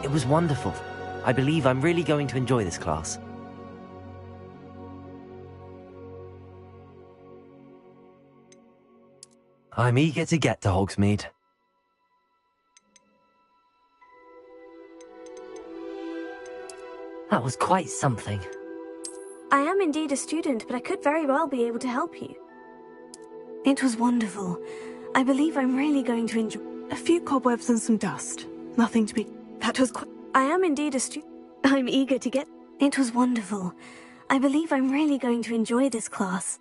It was wonderful. I believe I'm really going to enjoy this class. I'm eager to get to Hogsmeade. That was quite something. I am indeed a student, but I could very well be able to help you. It was wonderful. I believe I'm really going to enjoy... A few cobwebs and some dust. Nothing to be... That was quite... I am indeed a student. I'm eager to get... It was wonderful. I believe I'm really going to enjoy this class.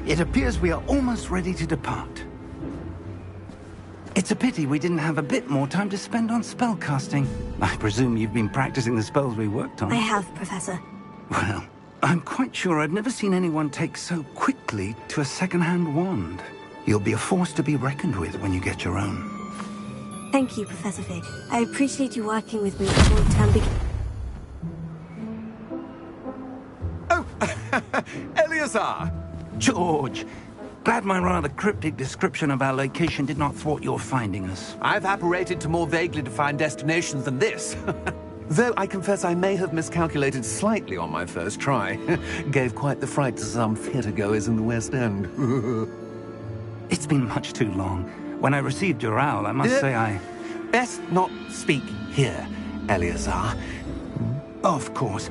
It appears we are almost ready to depart. It's a pity we didn't have a bit more time to spend on spellcasting. I presume you've been practicing the spells we worked on. I have, Professor. Well, I'm quite sure I've never seen anyone take so quickly to a second-hand wand. You'll be a force to be reckoned with when you get your own. Thank you, Professor Fig. I appreciate you working with me before the term begins. Oh, Eleazar! George, glad my rather cryptic description of our location did not thwart your finding us. I've apparated to more vaguely defined destinations than this. Though I confess I may have miscalculated slightly on my first try. Gave quite the fright to some theatre-goers in the West End. It's been much too long. When I received your owl, I must say I... Best not speak here, Eleazar. Of course.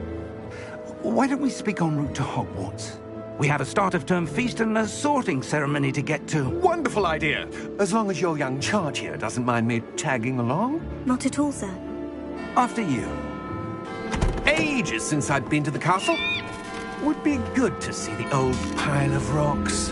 Why don't we speak en route to Hogwarts? We have a start-of-term feast and a sorting ceremony to get to. Wonderful idea! As long as your young charge here doesn't mind me tagging along. Not at all, sir. After you. Ages since I'd been to the castle. Would be good to see the old pile of rocks.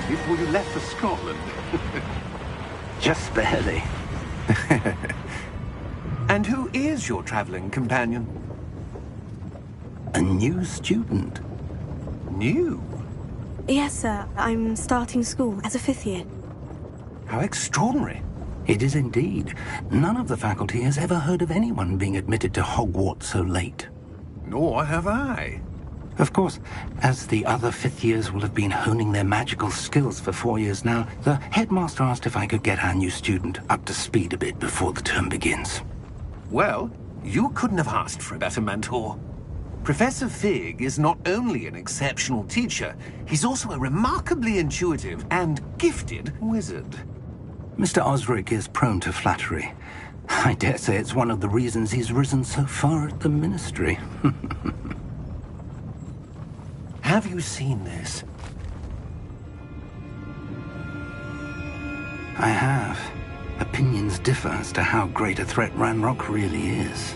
Before you left for Scotland. Just barely. And who is your traveling companion? A new student. New? Yes, sir. I'm starting school as a 5th year. How extraordinary. It is indeed. None of the faculty has ever heard of anyone being admitted to Hogwarts so late. Nor have I. Of course, as the other fifth years will have been honing their magical skills for 4 years now, the headmaster asked if I could get our new student up to speed a bit before the term begins. Well, you couldn't have asked for a better mentor. Professor Fig is not only an exceptional teacher, he's also a remarkably intuitive and gifted wizard. Mr. Osric is prone to flattery. I dare say it's one of the reasons he's risen so far at the Ministry. Have you seen this? I have. Opinions differ as to how great a threat Ranrock really is.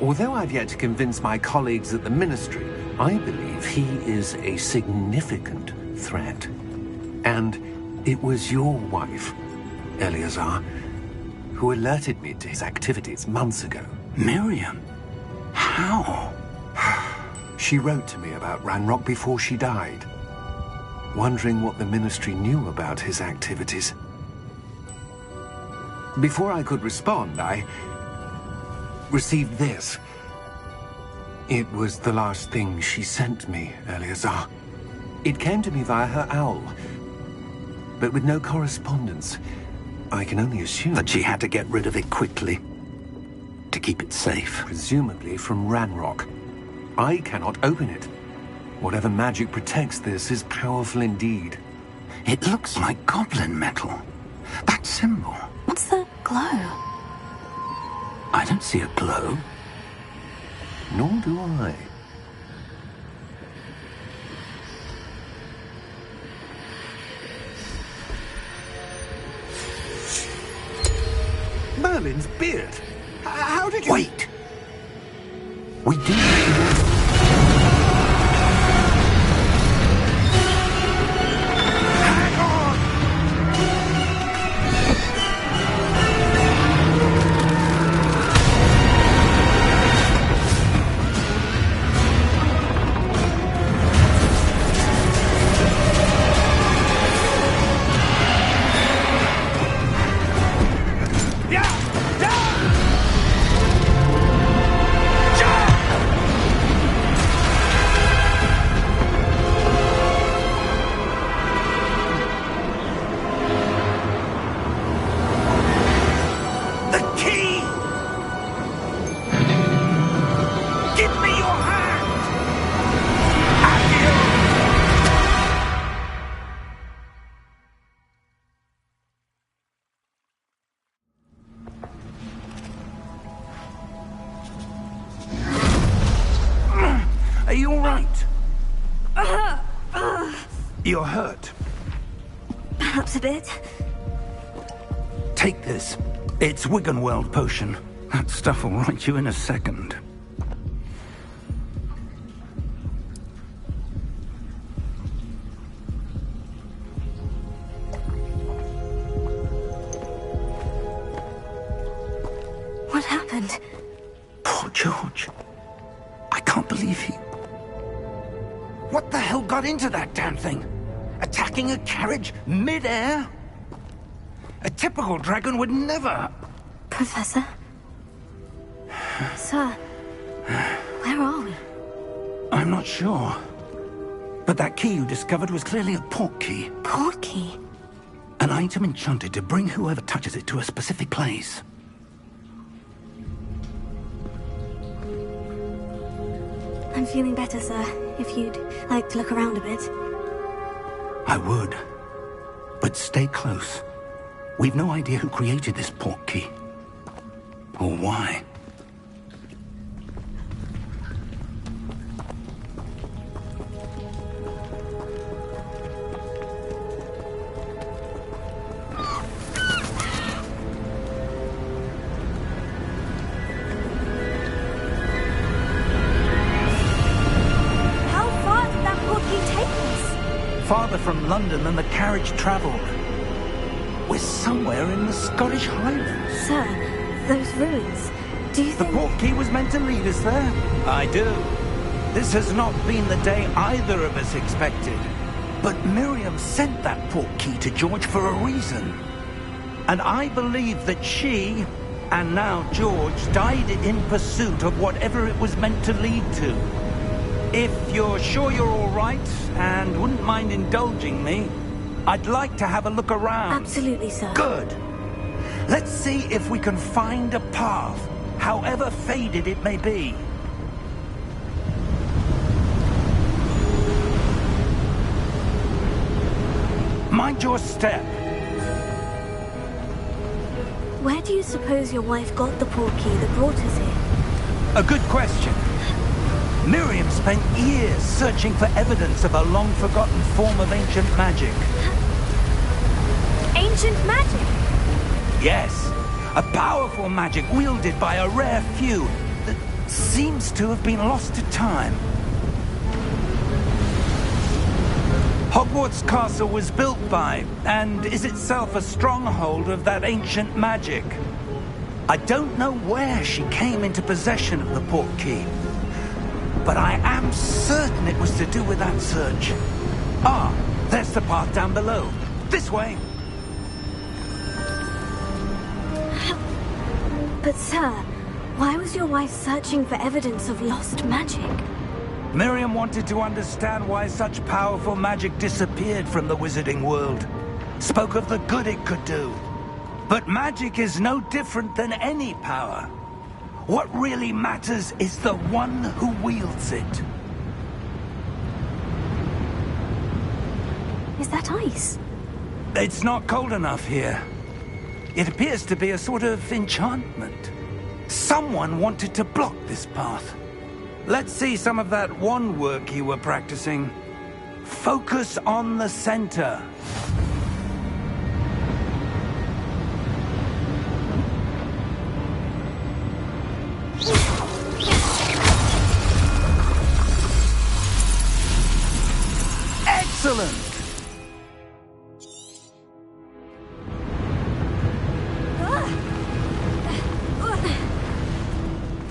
Although I've yet to convince my colleagues at the Ministry, I believe he is a significant threat. And it was your wife, Eleazar, who alerted me to his activities months ago. Miriam? How? She wrote to me about Ranrock before she died, wondering what the Ministry knew about his activities. Before I could respond, I received this. It was the last thing she sent me, Eleazar. It came to me via her owl, but with no correspondence. I can only assume That she had to get rid of it quickly, to keep it safe. presumably from Ranrock. I cannot open it. Whatever magic protects this is powerful indeed. It looks like goblin metal. That symbol. What's the glow? I don't see a glow. Nor do I. Merlin's beard. How did you... Wait! We do... Hang on! Are you all right? You're hurt. Perhaps a bit. Take this. It's Wiggenweld potion. That stuff will right you in a second. What happened? Poor George. I can't believe he... What the hell got into that damn thing? Attacking a carriage mid-air? A typical dragon would never... Professor? Sir, where are we? I'm not sure. But that key you discovered was clearly a port key. Port key? An item enchanted to bring whoever touches it to a specific place. I'm feeling better, sir. If you'd like to look around a bit. I would. But stay close. We've no idea who created this port key. Or why. How far did that port key take us? Farther from London than the carriage travelled. We're somewhere in the Scottish Highlands. Sir, those ruins. Do you The think... port key was meant to lead us there. I do. This has not been the day either of us expected. But Miriam sent that port key to George for a reason. And I believe that she, and now George, died in pursuit of whatever it was meant to lead to. If you're sure you're all right and wouldn't mind indulging me, I'd like to have a look around. Absolutely, sir. Good. Let's see if we can find a path, however faded it may be. Mind your step. Where do you suppose your wife got the portkey that brought us here? A good question. Miriam spent years searching for evidence of a long-forgotten form of ancient magic. Ancient magic? Yes, a powerful magic wielded by a rare few that seems to have been lost to time. Hogwarts Castle was built by, and is itself a stronghold of that ancient magic. I don't know where she came into possession of the portkey, but I am certain it was to do with that search. Ah, there's the path down below. This way. But sir, why was your wife searching for evidence of lost magic? Miriam wanted to understand why such powerful magic disappeared from the wizarding world. Spoke of the good it could do. But magic is no different than any power. What really matters is the one who wields it. Is that ice? It's not cold enough here. It appears to be a sort of enchantment. Someone wanted to block this path. Let's see some of that wand work you were practicing. Focus on the center. Excellent!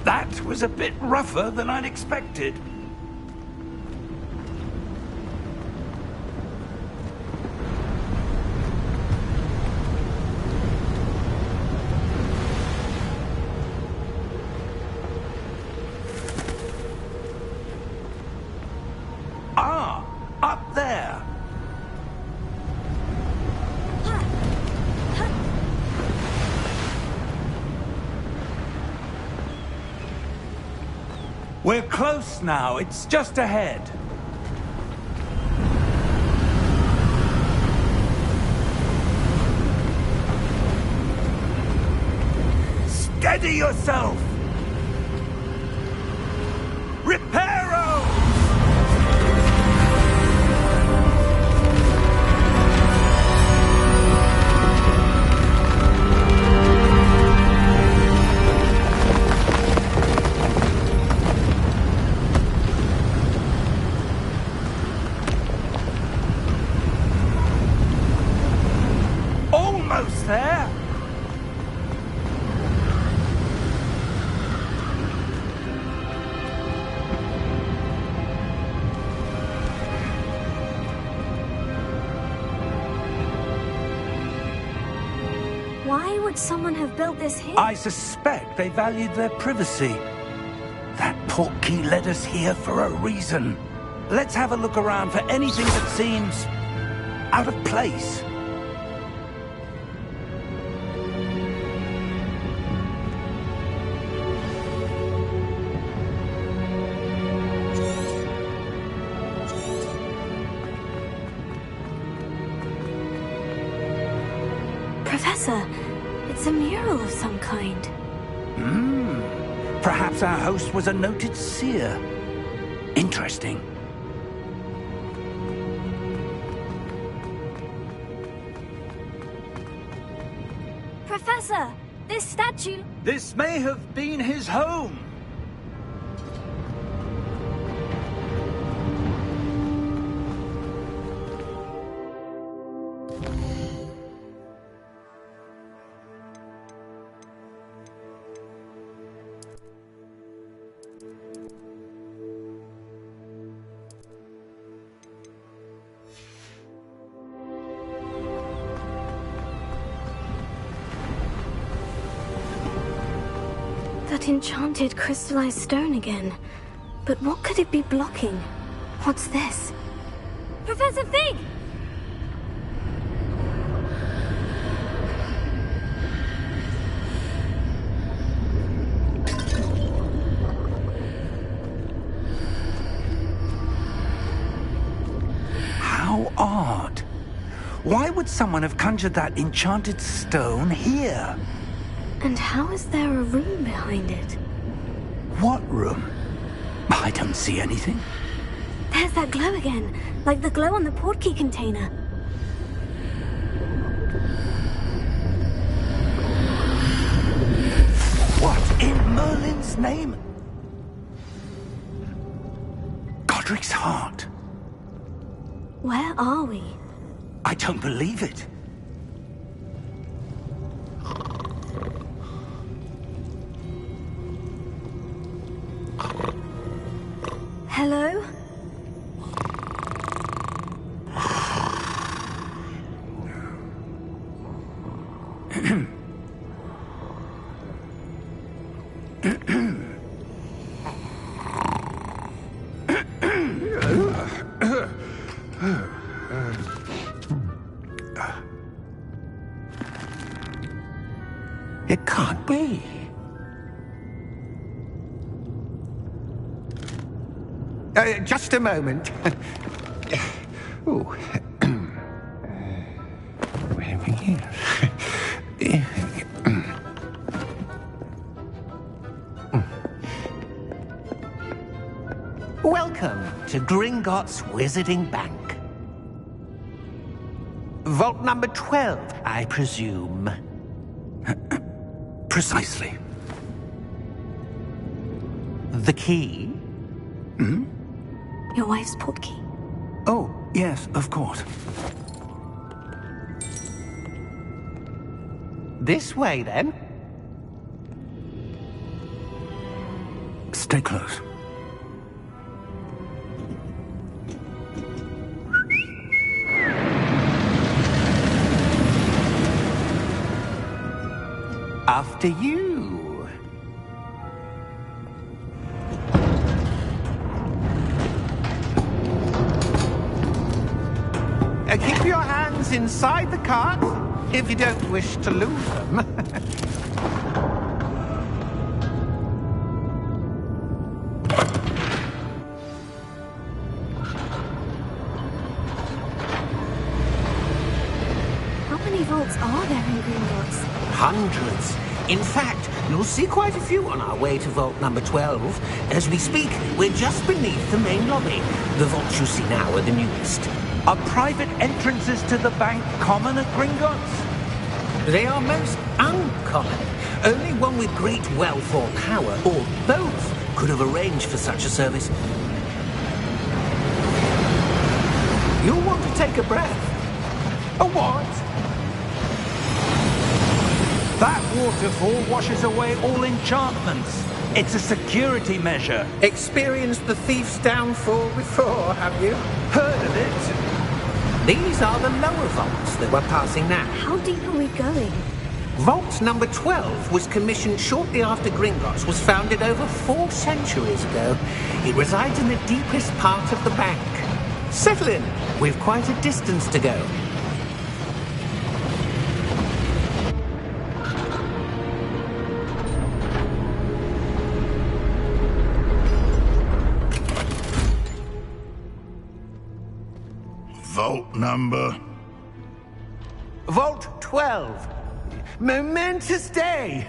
That was a bit rougher than I'd expected. Ah, up there. We're close now. It's just ahead. Steady yourself! Reparo! Almost there! Why would someone have built this here? I suspect they valued their privacy. That portkey led us here for a reason. Let's have a look around for anything that seems out of place. Professor, it's a mural of some kind. Perhaps our host was a noted seer. Interesting. Professor, this statue... This may have been his home. That enchanted crystallized stone again. But what could it be blocking? What's this? Professor Fig! How odd. Why would someone have conjured that enchanted stone here? And how is there a room behind it? What room? I don't see anything. There's that glow again, like the glow on the portkey container. What in Merlin's name? Godric's heart. Where are we? I don't believe it. Hello? It can't be. Just a moment. Oh. Where are we here? Welcome to Gringotts Wizarding Bank. Vault number 12, I presume. Precisely. The key? Hmm? Your wife's portkey. Oh, yes, of course. This way, then. Stay close. After you. Keep your hands inside the cart if you don't wish to lose them. How many vaults are there in Gringotts? Hundreds. In fact, you'll see quite a few on our way to vault number 12. As we speak, we're just beneath the main lobby. The vaults you see now are the newest. Are private entrances to the bank common at Gringotts? They are most uncommon. Only one with great wealth or power, or both, could have arranged for such a service. You'll want to take a breath. A what? That waterfall washes away all enchantments. It's a security measure. Experienced the thief's downfall before, have you? Heard of it? These are the lower vaults that we're passing now. How deep are we going? Vault number 12 was commissioned shortly after Gringotts was founded over 4 centuries ago. It resides in the deepest part of the bank. Settle in. We've quite a distance to go. Vault number? Vault 12. Momentous day.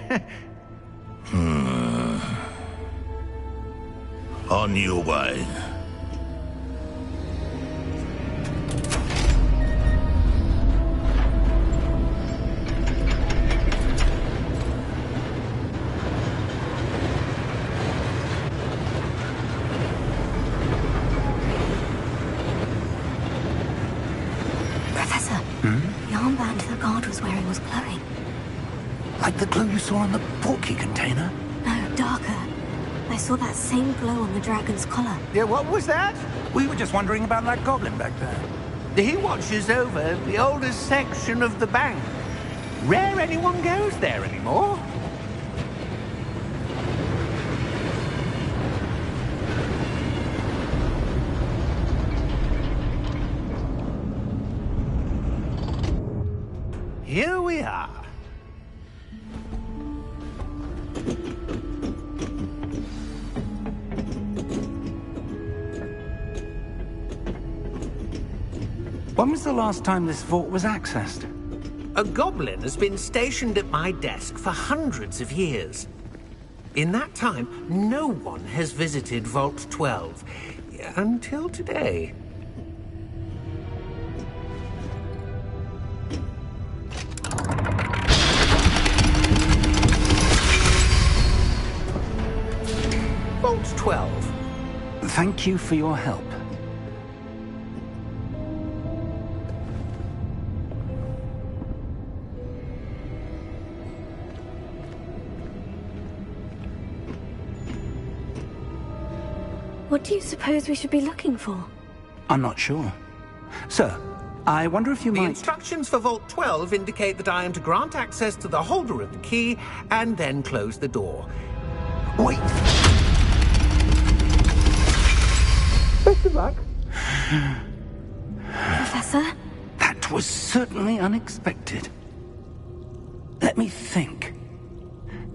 On your way. Professor, the armband the guard was wearing was glowing. Like the glow you saw on the portkey container? No, darker. I saw that same glow on the dragon's collar. Yeah, what was that? We were just wondering about that goblin back there. He watches over the oldest section of the bank. Rare anyone goes there anymore. we are. When was the last time this vault was accessed? A goblin has been stationed at my desk for hundreds of years. In that time, no one has visited Vault 12. Until today. Vault 12. Thank you for your help. What do you suppose we should be looking for? I'm not sure. Sir, I wonder if you The might... instructions for Vault 12 indicate that I am to grant access to the holder of the key and then close the door. Wait! Best of luck. Professor? That was certainly unexpected. Let me think.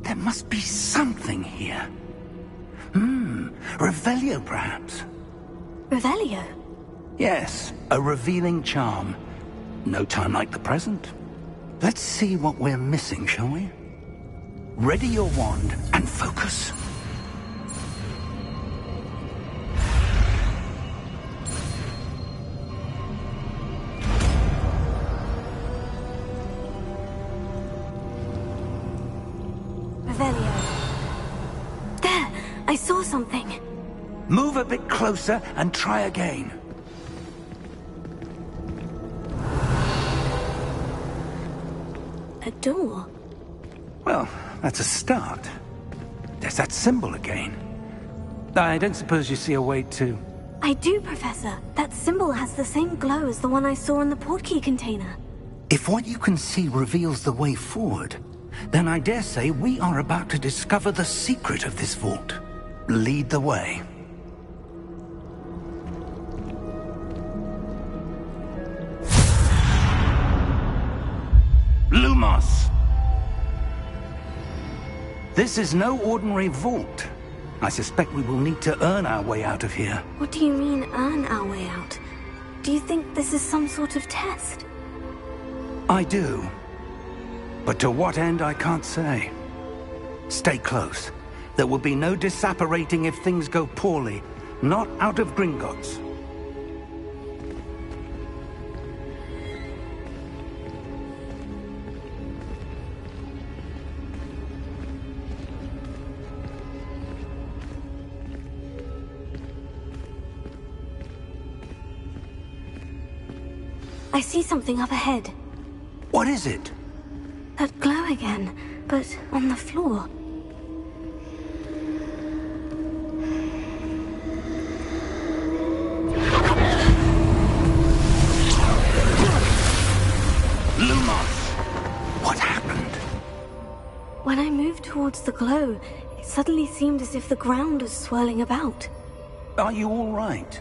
There must be something here. Revelio, perhaps? Revelio? Yes, a revealing charm. No time like the present. Let's see what we're missing, shall we? Ready your wand and focus. Revelio. There! I saw something. Move a bit closer and try again. A door? Well, that's a start. There's that symbol again. I don't suppose you see a way to... I do, Professor. That symbol has the same glow as the one I saw in the portkey container. If what you can see reveals the way forward, then I dare say we are about to discover the secret of this vault. Lead the way. Lumos! This is no ordinary vault. I suspect we will need to earn our way out of here. What do you mean, earn our way out? Do you think this is some sort of test? I do. But to what end, I can't say. Stay close. There will be no disapparating if things go poorly. Not out of Gringotts. I see something up ahead. What is it? That glow again, but on the floor. Lumos! What happened? When I moved towards the glow, it suddenly seemed as if the ground was swirling about. Are you all right?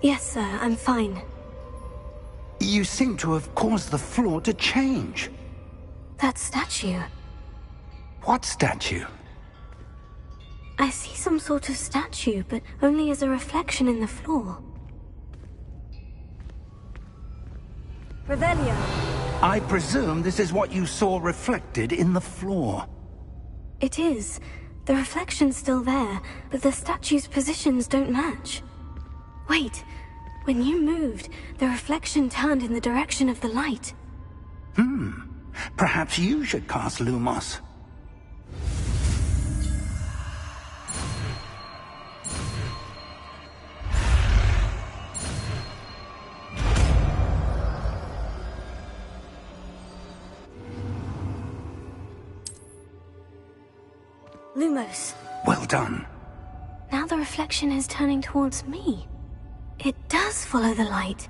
Yes, sir, I'm fine. You seem to have caused the floor to change. That statue. What statue? I see some sort of statue, but only as a reflection in the floor. Revelio. I presume this is what you saw reflected in the floor. It is. The reflection's still there, but the statue's positions don't match. Wait. When you moved, the reflection turned in the direction of the light. Perhaps you should cast Lumos. Lumos. Well done. Now the reflection is turning towards me. It does follow the light.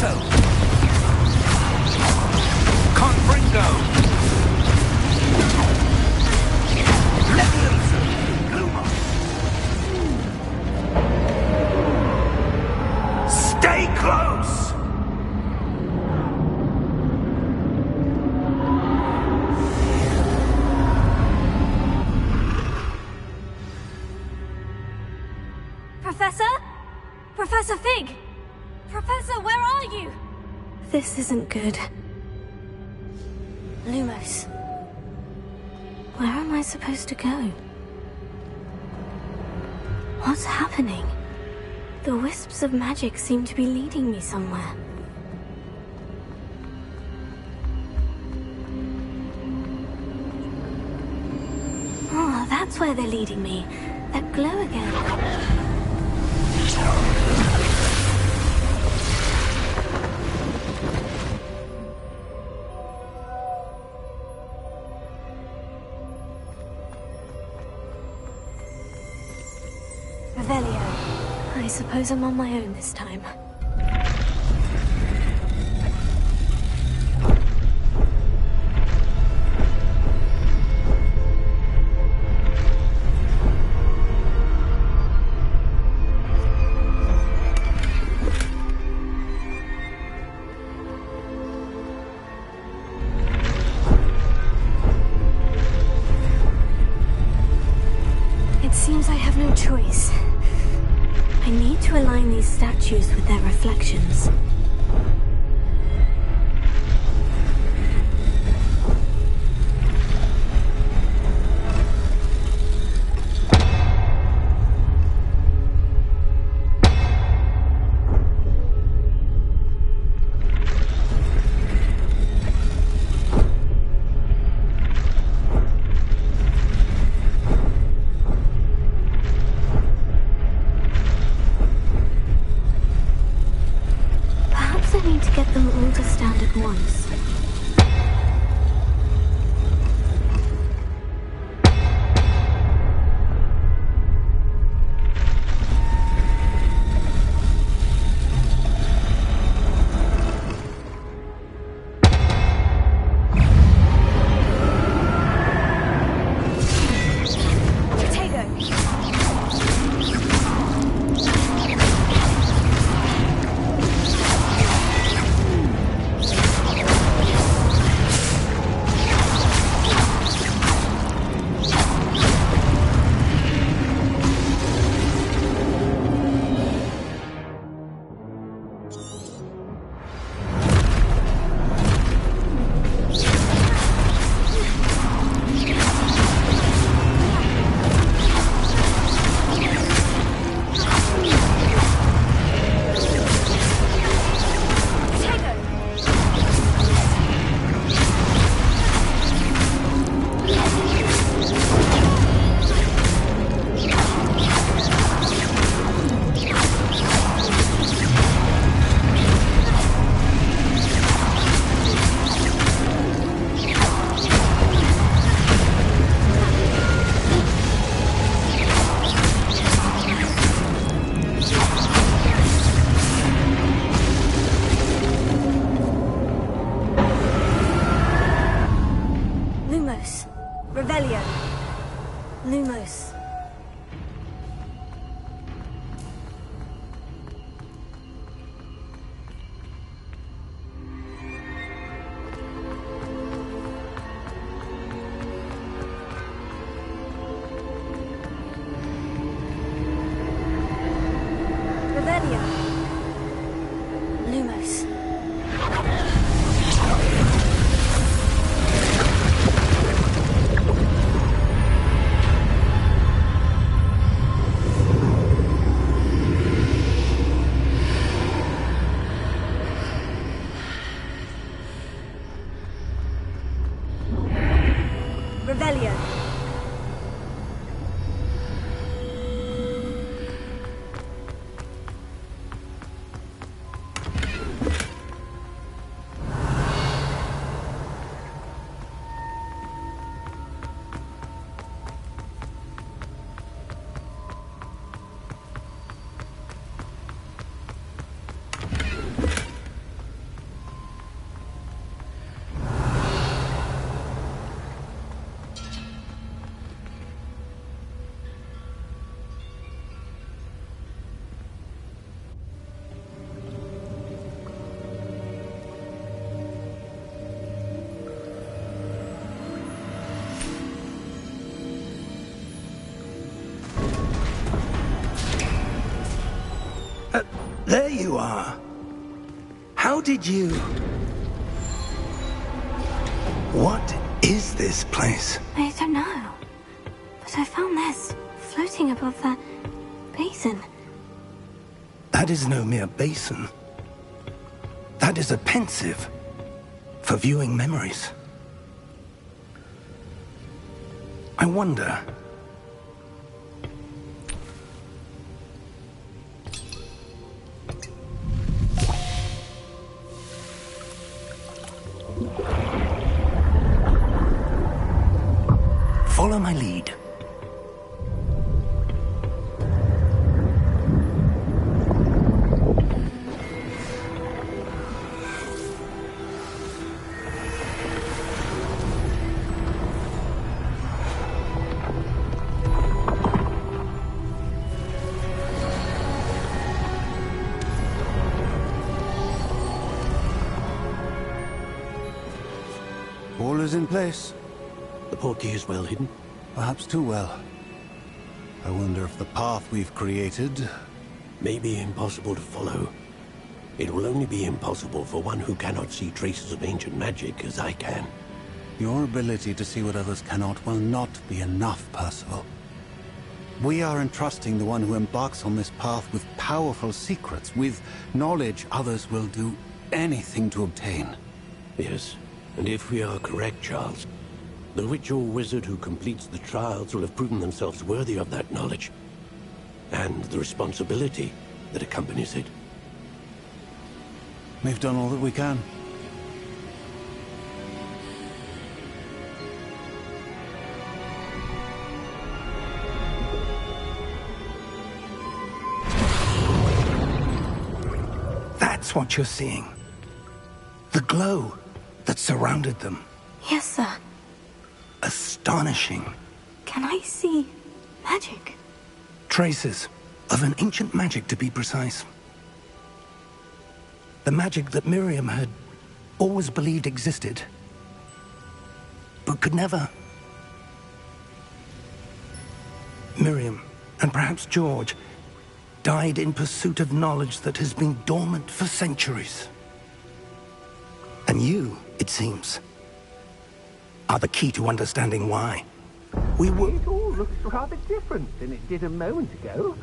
Levioso! Confringo! Levioso! Lumos! Stay close! Professor? Professor Fig! Professor, where are you? This isn't good. Lumos. Where am I supposed to go? What's happening? The wisps of magic seem to be leading me somewhere. Oh, that's where they're leading me. That glow again. I suppose I'm on my own this time. It seems I have no choice. I need to align these statues with their reflections. Once. Lumos. Revelia. Lumos. you are. How did you... What is this place? I don't know. But I found this floating above that basin. That is no mere basin. That is a pensive for viewing memories. I wonder... Follow my lead. All is in place. The portkey is well hidden? Perhaps too well. I wonder if the path we've created... may be impossible to follow. It will only be impossible for one who cannot see traces of ancient magic as I can. Your ability to see what others cannot will not be enough, Percival. We are entrusting the one who embarks on this path with powerful secrets, with knowledge others will do anything to obtain. Yes, and if we are correct, Charles, the witch or wizard who completes the trials will have proven themselves worthy of that knowledge, and the responsibility that accompanies it. We've done all that we can. That's what you're seeing. The glow that surrounded them. Yes, sir. Astonishing. Can I see magic? Traces of an ancient magic, to be precise. The magic that Miriam had always believed existed, but could never. Miriam, and perhaps George, died in pursuit of knowledge that has been dormant for centuries. And you, it seems, are the key to understanding why. We were... It all looks rather different than it did a moment ago.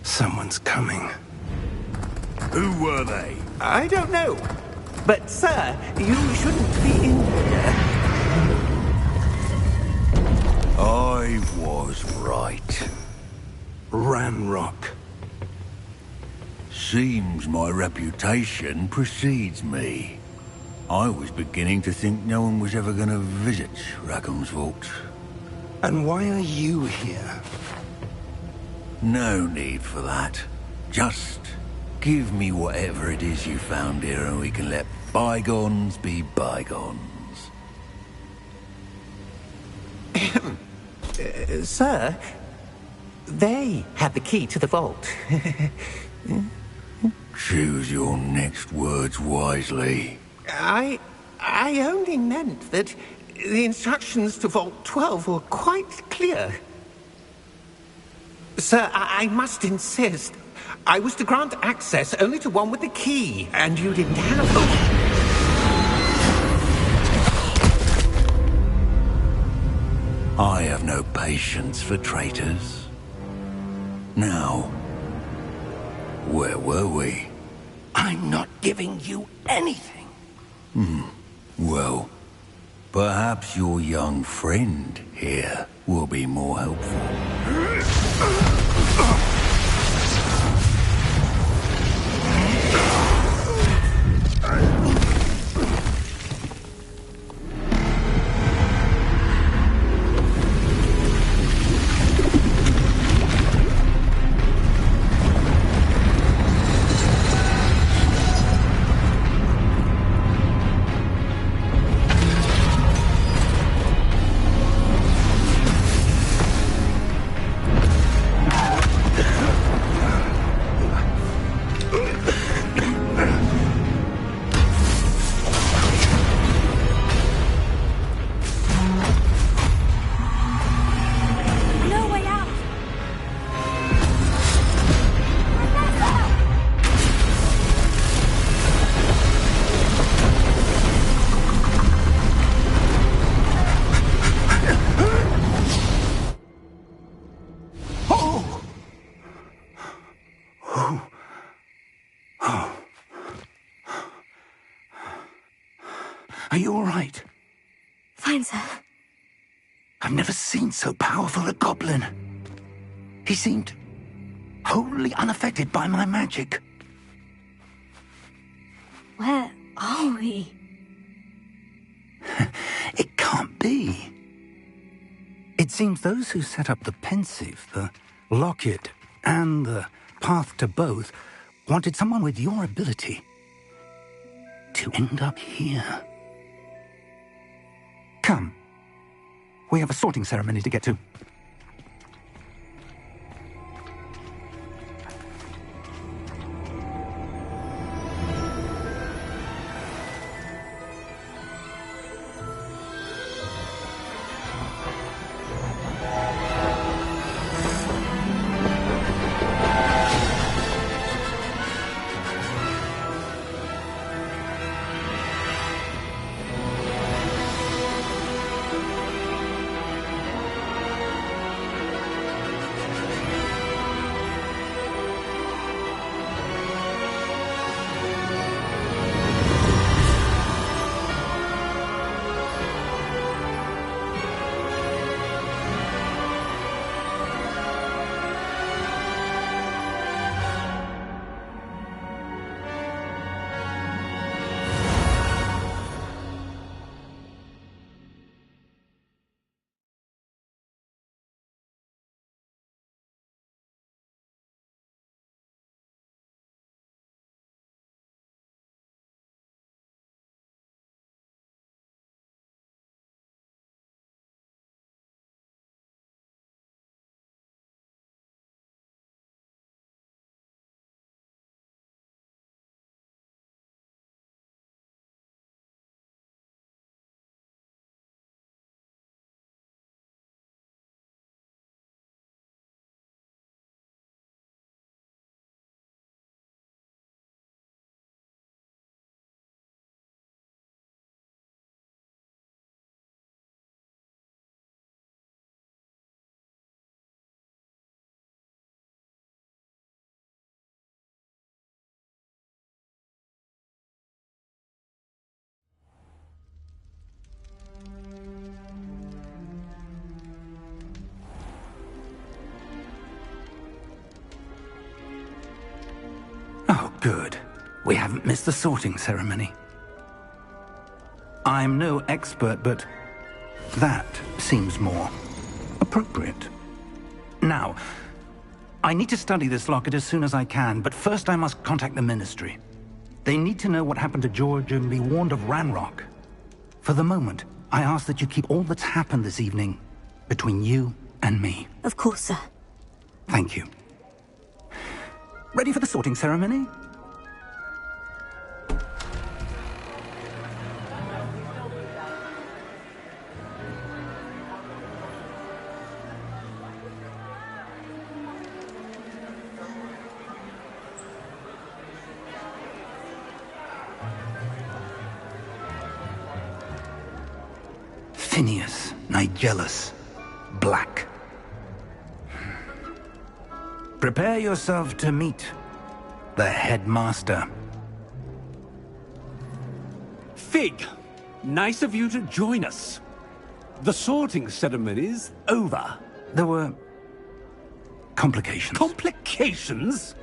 Someone's coming. Who were they? I don't know. But, sir, you shouldn't be in here. I was right. Ranrock. Seems my reputation precedes me. I was beginning to think no one was ever going to visit Rackham's vault. And why are you here? No need for that. Just give me whatever it is you found here and we can let bygones be bygones. Sir, they had the key to the vault. Choose your next words wisely. I only meant that the instructions to Vault 12 were quite clear. Sir, I must insist. I was to grant access only to one with the key, and you didn't have them. I have no patience for traitors. Now, where were we? I'm not giving you anything. Well, perhaps your young friend here will be more helpful. Are you all right? Fine, sir. I've never seen so powerful a goblin. He seemed wholly unaffected by my magic. Where are we? It can't be. It seems those who set up the pensive, the locket, and the path to both wanted someone with your ability to end up here. Come. We have a sorting ceremony to get to. Oh, good. We haven't missed the sorting ceremony. I'm no expert, but that seems more appropriate. Now, I need to study this locket as soon as I can, but first I must contact the Ministry. They need to know what happened to George and be warned of Ranrock. For the moment, I ask that you keep all that's happened this evening between you and me. Of course, sir. Thank you. Ready for the sorting ceremony? Phineas, Nigellus, Black. Prepare yourself to meet the headmaster. Fig, nice of you to join us. The sorting ceremony's over. There were complications. Complications?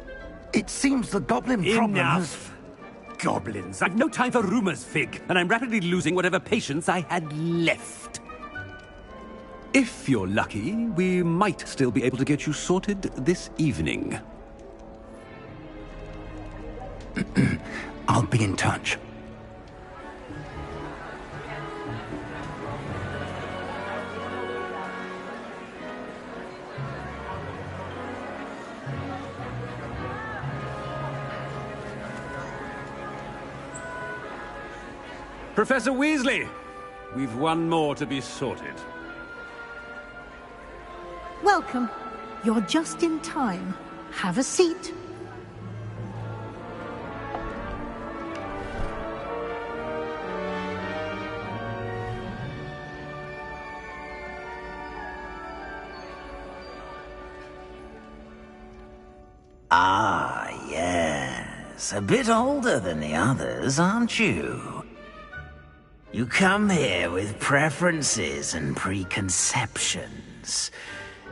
It seems the goblin problem has... Enough! Goblins. I've no time for rumors, Fig, and I'm rapidly losing whatever patience I had left. If you're lucky, we might still be able to get you sorted this evening. I'll be in touch. Professor Weasley, we've one more to be sorted. Welcome. You're just in time. Have a seat. Ah, yes. A bit older than the others, aren't you? You come here with preferences and preconceptions.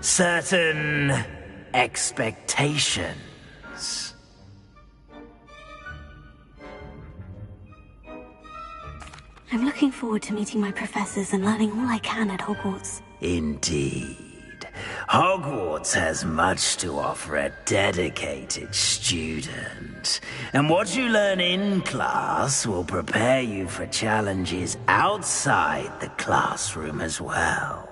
Certain expectations. I'm looking forward to meeting my professors and learning all I can at Hogwarts. Indeed. Hogwarts has much to offer a dedicated student. And what you learn in class will prepare you for challenges outside the classroom as well.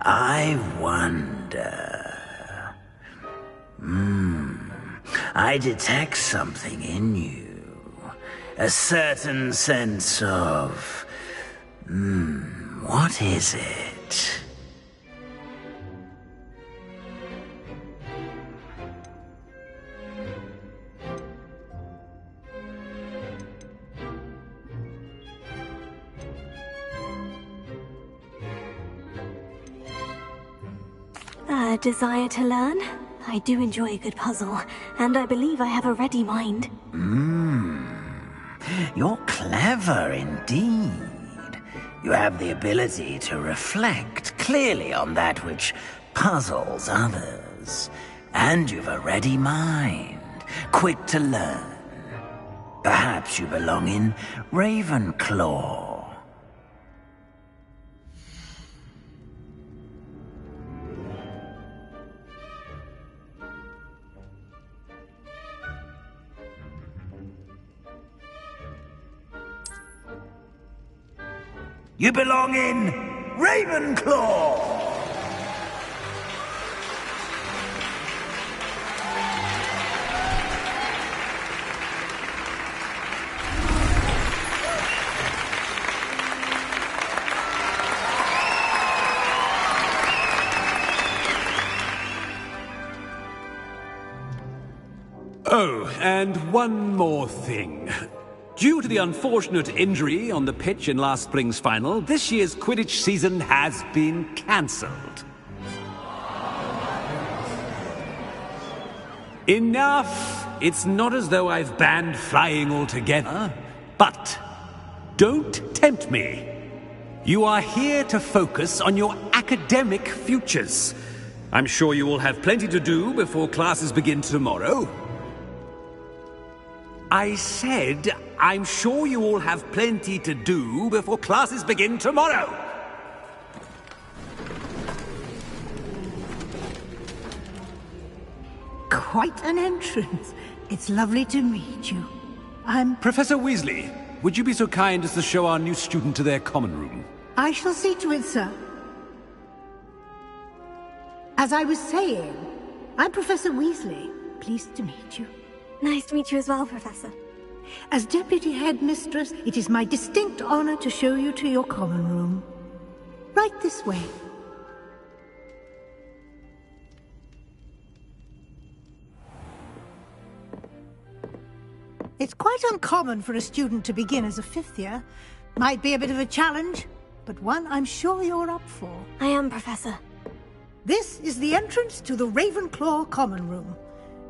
I wonder... I detect something in you. A certain sense of... what is it? A desire to learn? I do enjoy a good puzzle, and I believe I have a ready mind. You're clever indeed. You have the ability to reflect clearly on that which puzzles others. And you've a ready mind, quick to learn. Perhaps you belong in Ravenclaw. You belong in Ravenclaw! Oh, and one more thing. Due to the unfortunate injury on the pitch in last spring's final, this year's Quidditch season has been cancelled. Enough! It's not as though I've banned flying altogether. But don't tempt me. You are here to focus on your academic futures. I'm sure you will have plenty to do before classes begin tomorrow. I said, I'm sure you all have plenty to do before classes begin tomorrow. Quite an entrance. It's lovely to meet you. I'm... Professor Weasley, would you be so kind as to show our new student to their common room? I shall see to it, sir. As I was saying, I'm Professor Weasley. Pleased to meet you. Nice to meet you as well, Professor. As Deputy Headmistress, it is my distinct honor to show you to your common room. Right this way. It's quite uncommon for a student to begin as a fifth year. Might be a bit of a challenge, but one I'm sure you're up for. I am, Professor. This is the entrance to the Ravenclaw common room.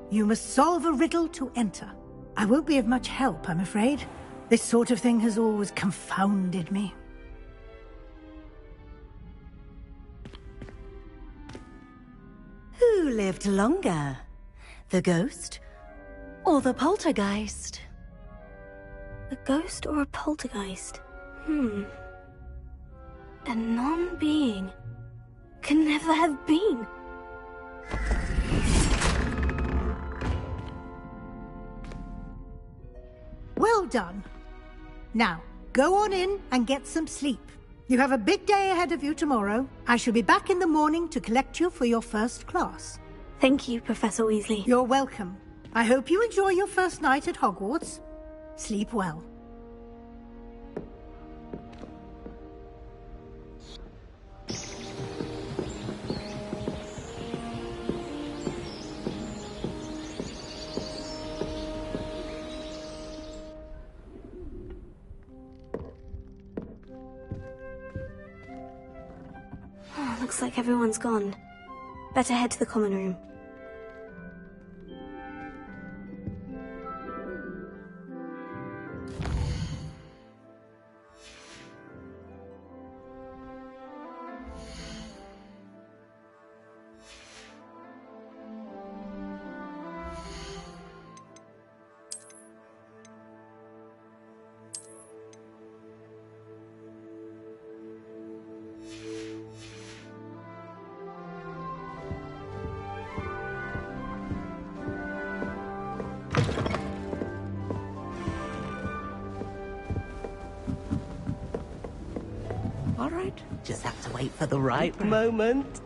You must solve a riddle to enter. I won't be of much help, I'm afraid. This sort of thing has always confounded me. Who lived longer? The ghost or the poltergeist? A ghost or a poltergeist? A non-being can never have been. Well done. Now, go on in and get some sleep. You have a big day ahead of you tomorrow. I shall be back in the morning to collect you for your first class. Thank you, Professor Weasley. You're welcome. I hope you enjoy your first night at Hogwarts. Sleep well. Looks like everyone's gone. Better head to the common room. right. Just have to wait for the right moment.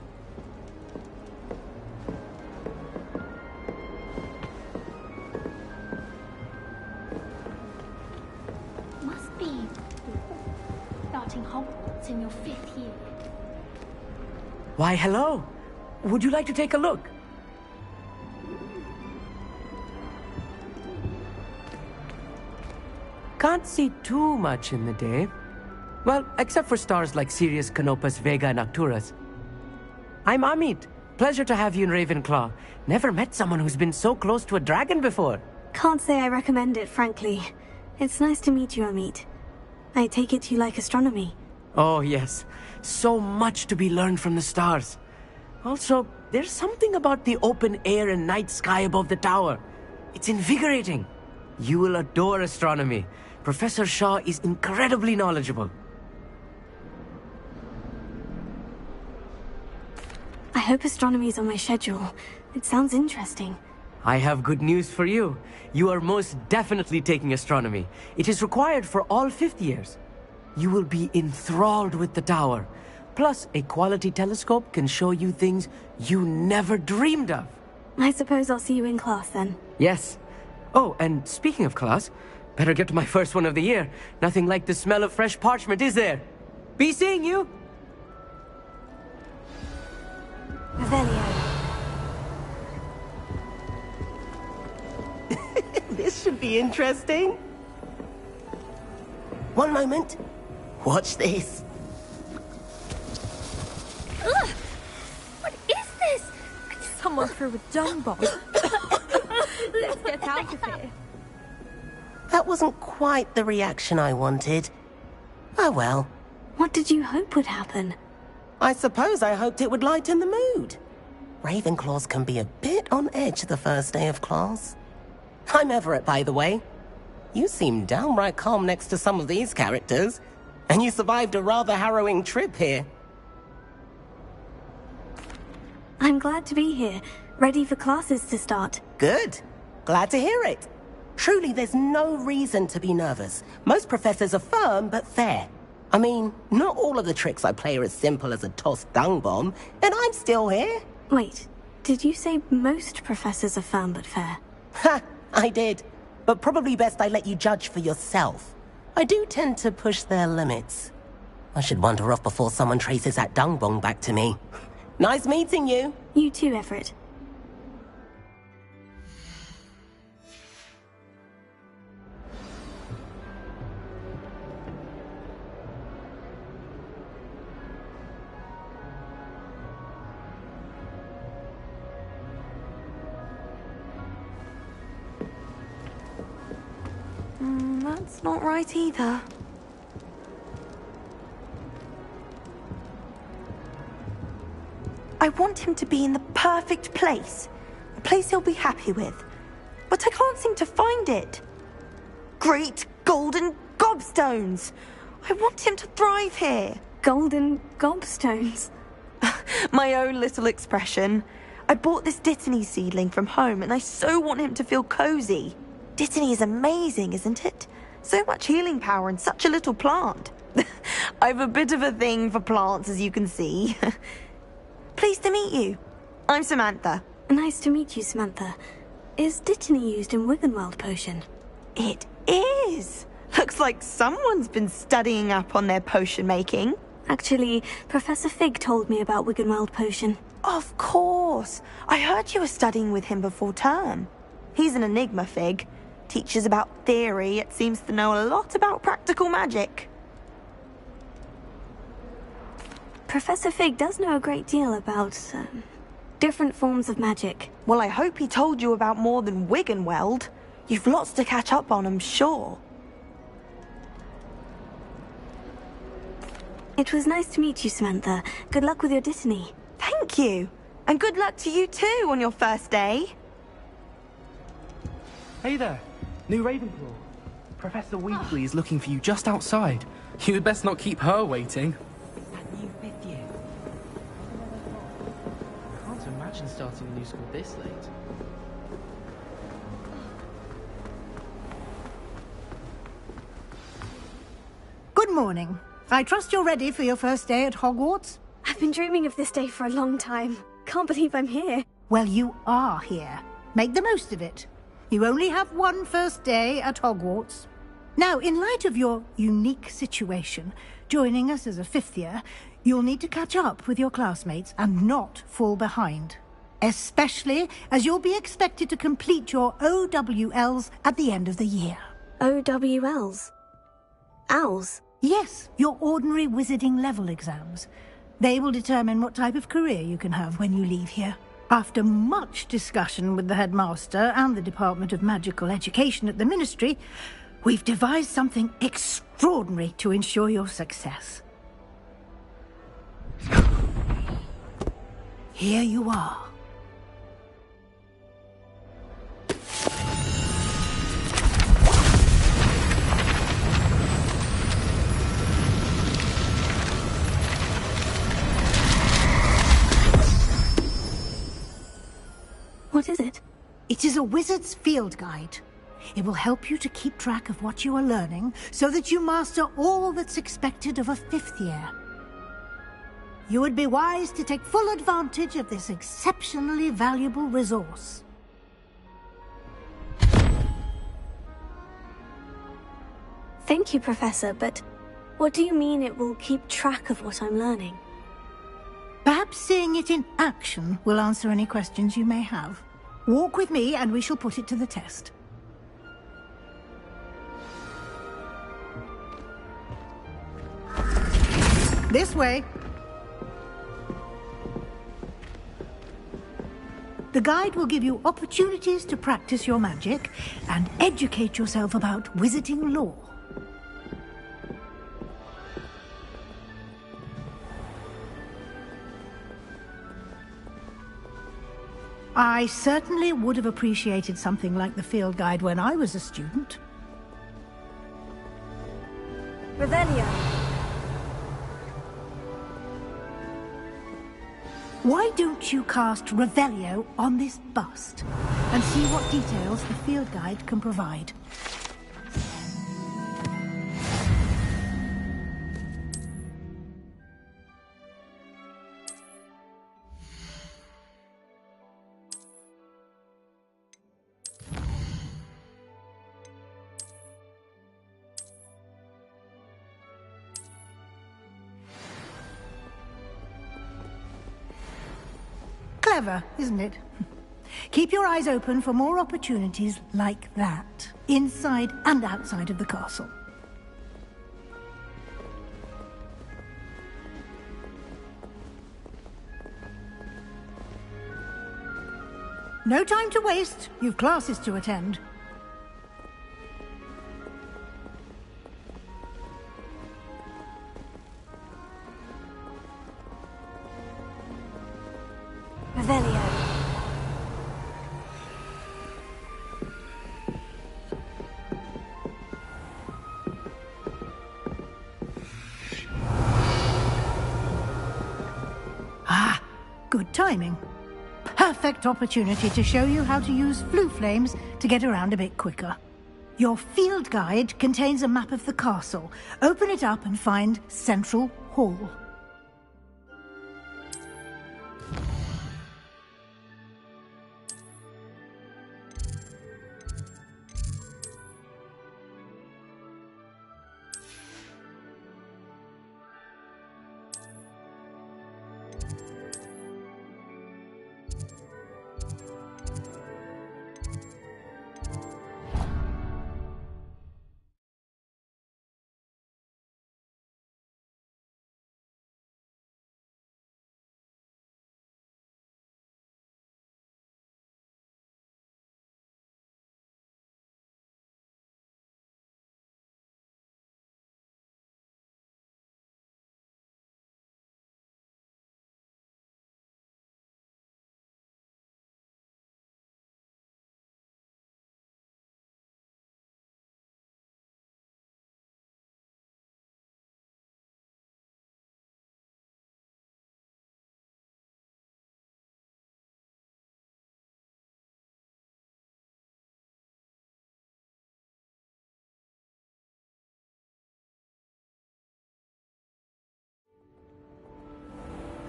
Must be starting Hogwarts in your 5th year. Why, hello. Would you like to take a look? Can't see too much in the day. Well, except for stars like Sirius, Canopus, Vega, and Arcturus. I'm Amit. Pleasure to have you in Ravenclaw. Never met someone who's been so close to a dragon before. Can't say I recommend it, frankly. It's nice to meet you, Amit. I take it you like astronomy. Oh, yes. So much to be learned from the stars. Also, there's something about the open air and night sky above the tower. It's invigorating. You will adore astronomy. Professor Shaw is incredibly knowledgeable. I hope astronomy's on my schedule. It sounds interesting. I have good news for you. You are most definitely taking astronomy. It is required for all 5th years. You will be enthralled with the tower. Plus, a quality telescope can show you things you never dreamed of. I suppose I'll see you in class then. Yes. Oh, and speaking of class, better get to my first one of the year. Nothing like the smell of fresh parchment, is there? Be seeing you! Revelio. This should be interesting. One moment. Watch this. Ugh! What is this? Someone threw a dung bomb. Let's get out of here. That wasn't quite the reaction I wanted. Oh well. What did you hope would happen? I suppose I hoped it would lighten the mood. Ravenclaws can be a bit on edge the first day of class. I'm Everett, by the way. You seem downright calm next to some of these characters. And you survived a rather harrowing trip here. I'm glad to be here, ready for classes to start. Good. Glad to hear it. Truly, there's no reason to be nervous. Most professors are firm but fair. I mean, not all of the tricks I play are as simple as a tossed dung bomb, and I'm still here. Wait, did you say most professors are firm but fair? Ha! I did. But probably best I let you judge for yourself. I do tend to push their limits. I should wander off before someone traces that dung bomb back to me. Nice meeting you. You too, Everett. That's not right either. I want him to be in the perfect place. A place he'll be happy with. But I can't seem to find it. Great golden gobstones! I want him to thrive here. Golden gobstones? My own little expression. I bought this Dittany seedling from home and I so want him to feel cozy. Dittany is amazing, isn't it? So much healing power in such a little plant. I've a bit of a thing for plants, as you can see. Pleased to meet you. I'm Samantha. Nice to meet you, Samantha. Is Dittany used in Wiggenweld potion? It is. Looks like someone's been studying up on their potion making. Actually, Professor Fig told me about Wiggenweld potion. Of course. I heard you were studying with him before term. He's an enigma, Fig. Teaches about theory, yet seems to know a lot about practical magic. Professor Fig does know a great deal about, different forms of magic. Well, I hope he told you about more than Wiggenweld. You've lots to catch up on, I'm sure. It was nice to meet you, Samantha. Good luck with your Dittany. Thank you. And good luck to you too on your first day. Hey there, new Ravenclaw. Professor Weasley is looking for you just outside. You'd best not keep her waiting. That new 5th year. I can't imagine starting a new school this late. Good morning. I trust you're ready for your first day at Hogwarts? I've been dreaming of this day for a long time. Can't believe I'm here. Well, you are here. Make the most of it. You only have one first day at Hogwarts. Now, in light of your unique situation, joining us as a fifth year, you'll need to catch up with your classmates and not fall behind. Especially as you'll be expected to complete your OWLs at the end of the year. OWLs? Owls? Yes, your ordinary wizarding level exams. They will determine what type of career you can have when you leave here. After much discussion with the headmaster and the Department of Magical Education at the Ministry, we've devised something extraordinary to ensure your success. Here you are. What is it? It is a wizard's field guide. It will help you to keep track of what you are learning so that you master all that's expected of a fifth year. You would be wise to take full advantage of this exceptionally valuable resource. Thank you, Professor, but what do you mean it will keep track of what I'm learning? Perhaps seeing it in action will answer any questions you may have. Walk with me and we shall put it to the test. This way. The guide will give you opportunities to practice your magic and educate yourself about wizarding lore. I certainly would have appreciated something like the field guide when I was a student. Revelio. Why don't you cast Revelio on this bust and see what details the field guide can provide? Clever, isn't it? Keep your eyes open for more opportunities like that, inside and outside of the castle. No time to waste. You've classes to attend. Revelio. Ah, good timing. Perfect opportunity to show you how to use flue flames to get around a bit quicker. Your field guide contains a map of the castle. Open it up and find Central Hall.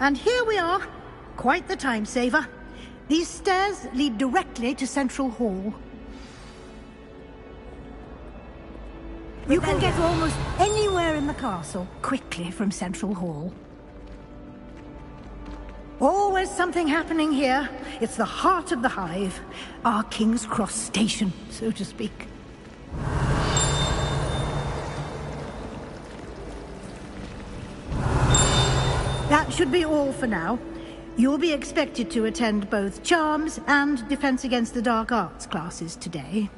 and here we are. Quite the time saver. These stairs lead directly to Central Hall. You can get almost anywhere in the castle quickly from Central Hall. Always something happening here. It's the heart of the Hive. Our King's Cross station, so to speak. That should be all for now. You'll be expected to attend both Charms and Defense Against the Dark Arts classes today.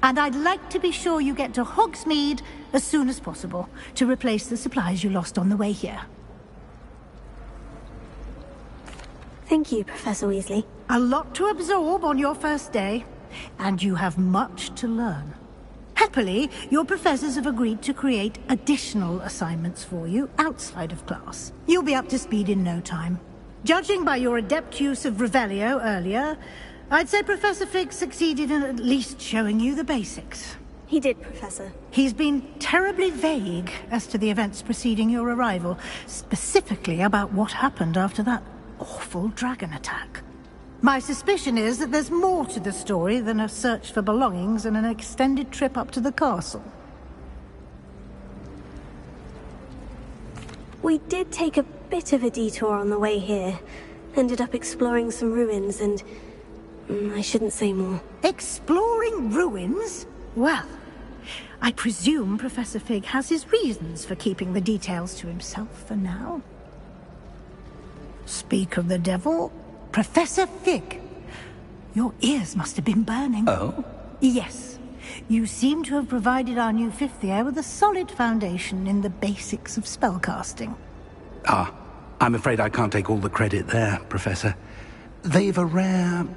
And I'd like to be sure you get to Hogsmeade as soon as possible to replace the supplies you lost on the way here. Thank you, Professor Weasley. A lot to absorb on your first day, and you have much to learn. Happily, your professors have agreed to create additional assignments for you outside of class. You'll be up to speed in no time. Judging by your adept use of Revelio earlier, I'd say Professor Fig succeeded in at least showing you the basics. He did, Professor. He's been terribly vague as to the events preceding your arrival, specifically about what happened after that awful dragon attack. My suspicion is that there's more to the story than a search for belongings and an extended trip up to the castle. We did take a bit of a detour on the way here. Ended up exploring some ruins and... I shouldn't say more. Exploring ruins? Well, I presume Professor Fig has his reasons for keeping the details to himself for now. Speak of the devil, Professor Fig. Your ears must have been burning. Oh? Yes. You seem to have provided our new fifth year with a solid foundation in the basics of spellcasting. Ah, I'm afraid I can't take all the credit there, Professor. They've a rare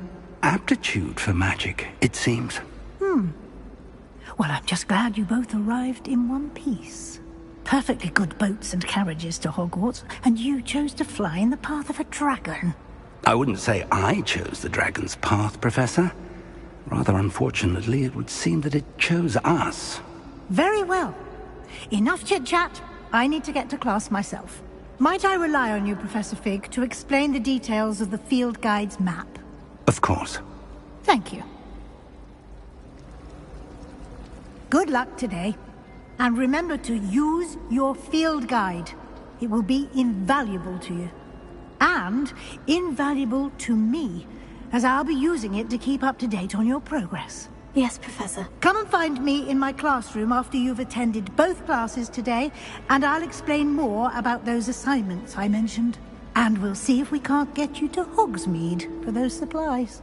aptitude for magic, it seems. Well, I'm just glad you both arrived in one piece. Perfectly good boats and carriages to Hogwarts, and you chose to fly in the path of a dragon. I wouldn't say I chose the dragon's path, Professor. Rather unfortunately, it would seem that it chose us. Very well. Enough chit-chat. I need to get to class myself. Might I rely on you, Professor Fig, to explain the details of the field guide's map? Of course. Thank you. Good luck today. And remember to use your field guide. It will be invaluable to you. And invaluable to me, as I'll be using it to keep up to date on your progress. Yes, Professor. Come and find me in my classroom after you've attended both classes today, and I'll explain more about those assignments I mentioned. And we'll see if we can't get you to Hogsmeade for those supplies.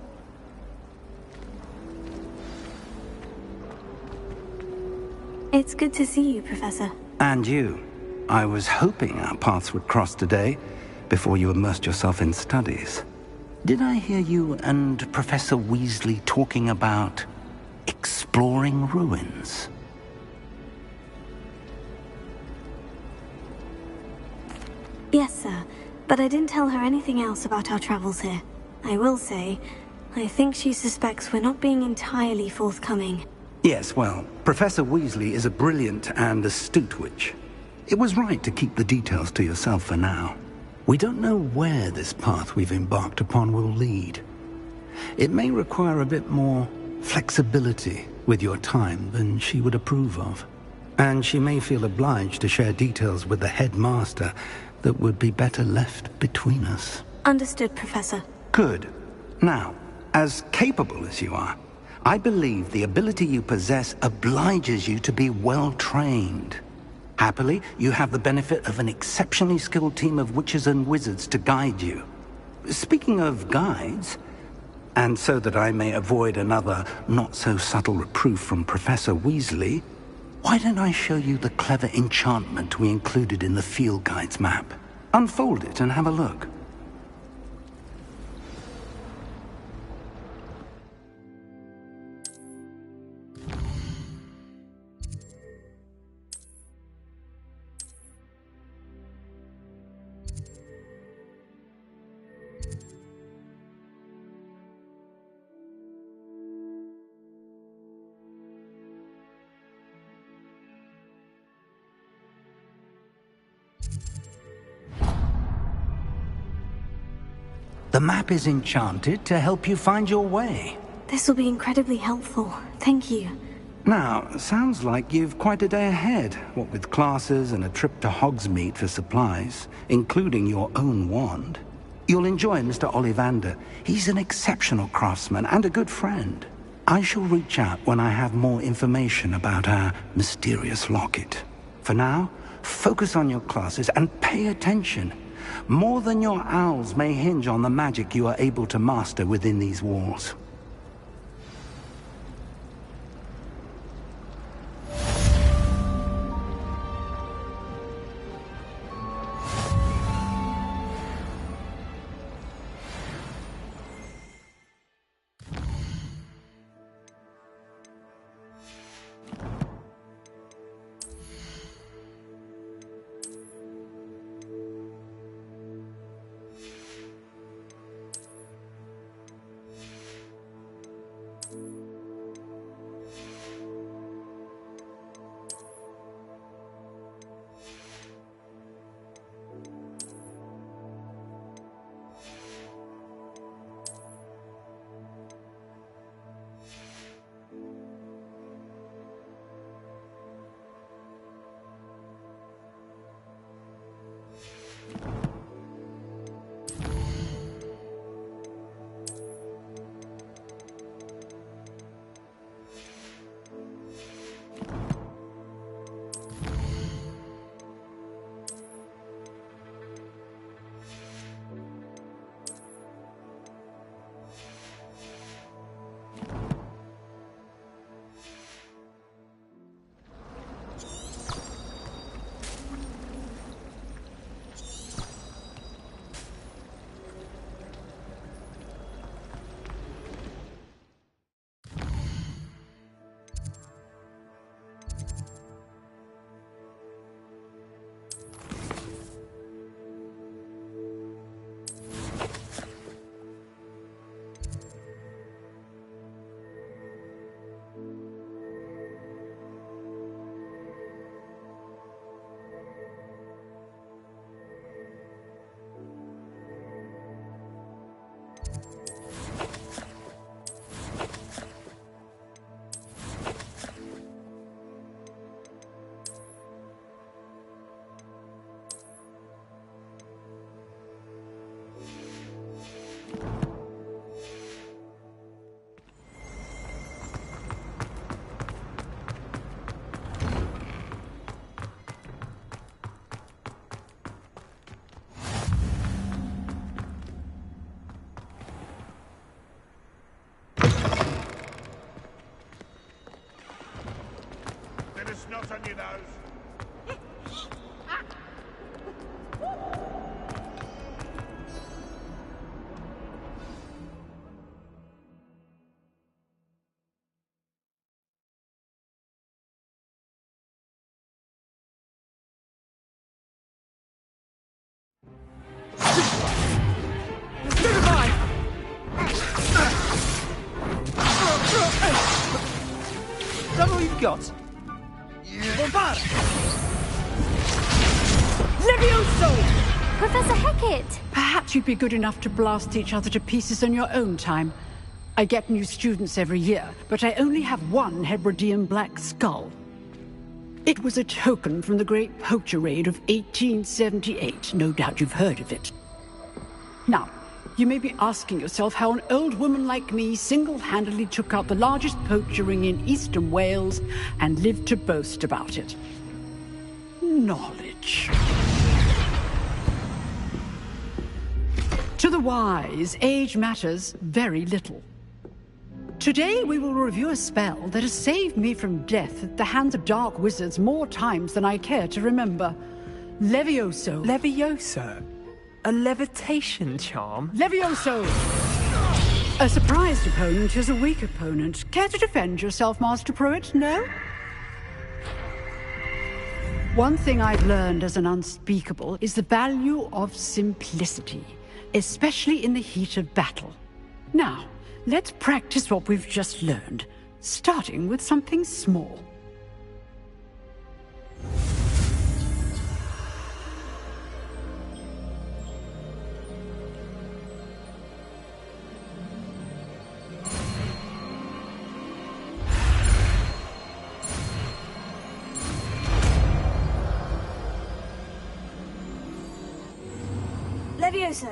It's good to see you, Professor. And you. I was hoping our paths would cross today, before you immersed yourself in studies. Did I hear you and Professor Weasley talking about exploring ruins? Yes, sir. But I didn't tell her anything else about our travels here. I will say, I think she suspects we're not being entirely forthcoming. Yes, well, Professor Weasley is a brilliant and astute witch. It was right to keep the details to yourself for now. We don't know where this path we've embarked upon will lead. It may require a bit more flexibility with your time than she would approve of. And she may feel obliged to share details with the headmaster that would be better left between us. Understood, Professor. Good. Now, as capable as you are, I believe the ability you possess obliges you to be well-trained. Happily, you have the benefit of an exceptionally skilled team of witches and wizards to guide you. Speaking of guides, and so that I may avoid another not-so-subtle reproof from Professor Weasley, why don't I show you the clever enchantment we included in the field guide's map? Unfold it and have a look. The map is enchanted to help you find your way. This will be incredibly helpful. Thank you. Now, sounds like you've quite a day ahead, what with classes and a trip to Hogsmeade for supplies, including your own wand. You'll enjoy Mr. Ollivander. He's an exceptional craftsman and a good friend. I shall reach out when I have more information about our mysterious locket. For now, focus on your classes and pay attention. More than your owls may hinge on the magic you are able to master within these walls. Not on your nose. Is that all you've got? Bombard! Levioso! Professor Hackett! Perhaps you'd be good enough to blast each other to pieces on your own time. I get new students every year, but I only have one Hebridean black skull. It was a token from the Great Poacher Raid of 1878. No doubt you've heard of it. Now, you may be asking yourself how an old woman like me single-handedly took out the largest poacher ring in eastern Wales and lived to boast about it. Knowledge. To the wise, age matters very little. Today we will review a spell that has saved me from death at the hands of dark wizards more times than I care to remember. Levioso. Levioso? A levitation charm? Levioso! A surprised opponent is a weak opponent. Care to defend yourself, Master Pruitt? No? One thing I've learned as an unspeakable is the value of simplicity, especially in the heat of battle. Now, let's practice what we've just learned, starting with something small. Levioso!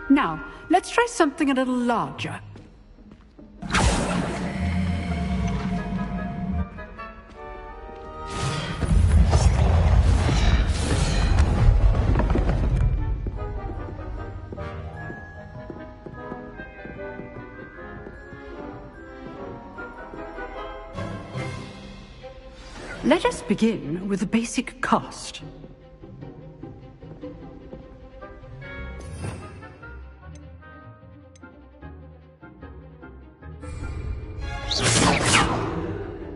Now, let's try something a little larger. Let us begin with the basic cast.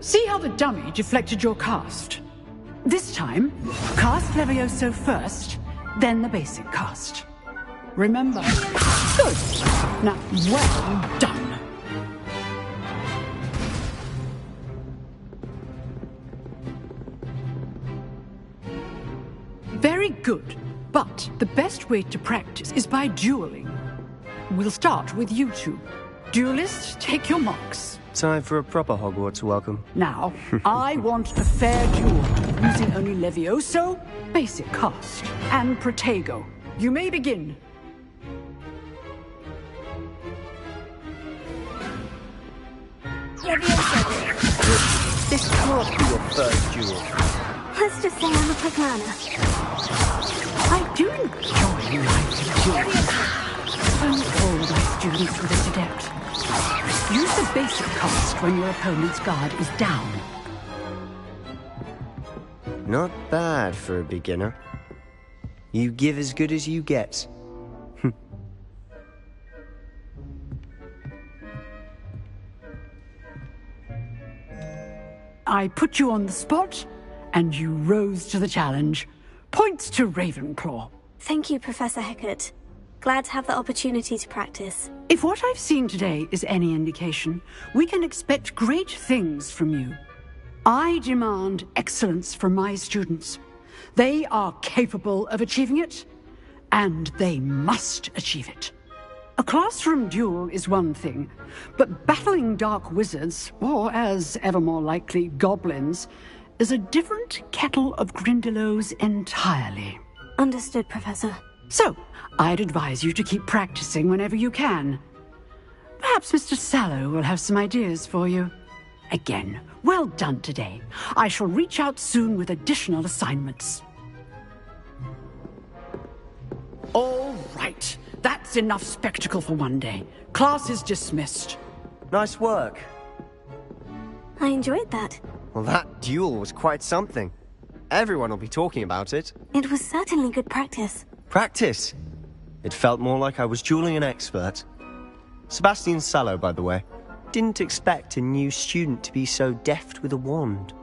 See how the dummy deflected your cast? This time, cast Levioso first, then the basic cast. Remember? Good. Now, well done. Very good, but the best way to practice is by dueling. We'll start with you two. Duelists, take your marks. Time for a proper Hogwarts welcome. Now, I want a fair duel, using only Levioso, basic cast, and Protego. You may begin. Levioso! This can't be your first duel. Let's just say I'm a quick learner. I do enjoy life duels. Only all of my students were this adept. Use the basic cast when your opponent's guard is down. Not bad for a beginner. You give as good as you get. I put you on the spot, and you rose to the challenge. Points to Ravenclaw. Thank you, Professor Hecat. Glad to have the opportunity to practice. If what I've seen today is any indication, we can expect great things from you. I demand excellence from my students. They are capable of achieving it, and they must achieve it. A classroom duel is one thing, but battling dark wizards, or as ever more likely, goblins, is a different kettle of Grindylows entirely. Understood, Professor. So, I'd advise you to keep practicing whenever you can. Perhaps Mr. Sallow will have some ideas for you. Again, well done today. I shall reach out soon with additional assignments. All right. That's enough spectacle for one day. Class is dismissed. Nice work. I enjoyed that. Well, that duel was quite something. Everyone will be talking about it. It was certainly good practice. Practice? It felt more like I was dueling an expert. Sebastian Sallow, by the way. Didn't expect a new student to be so deft with a wand.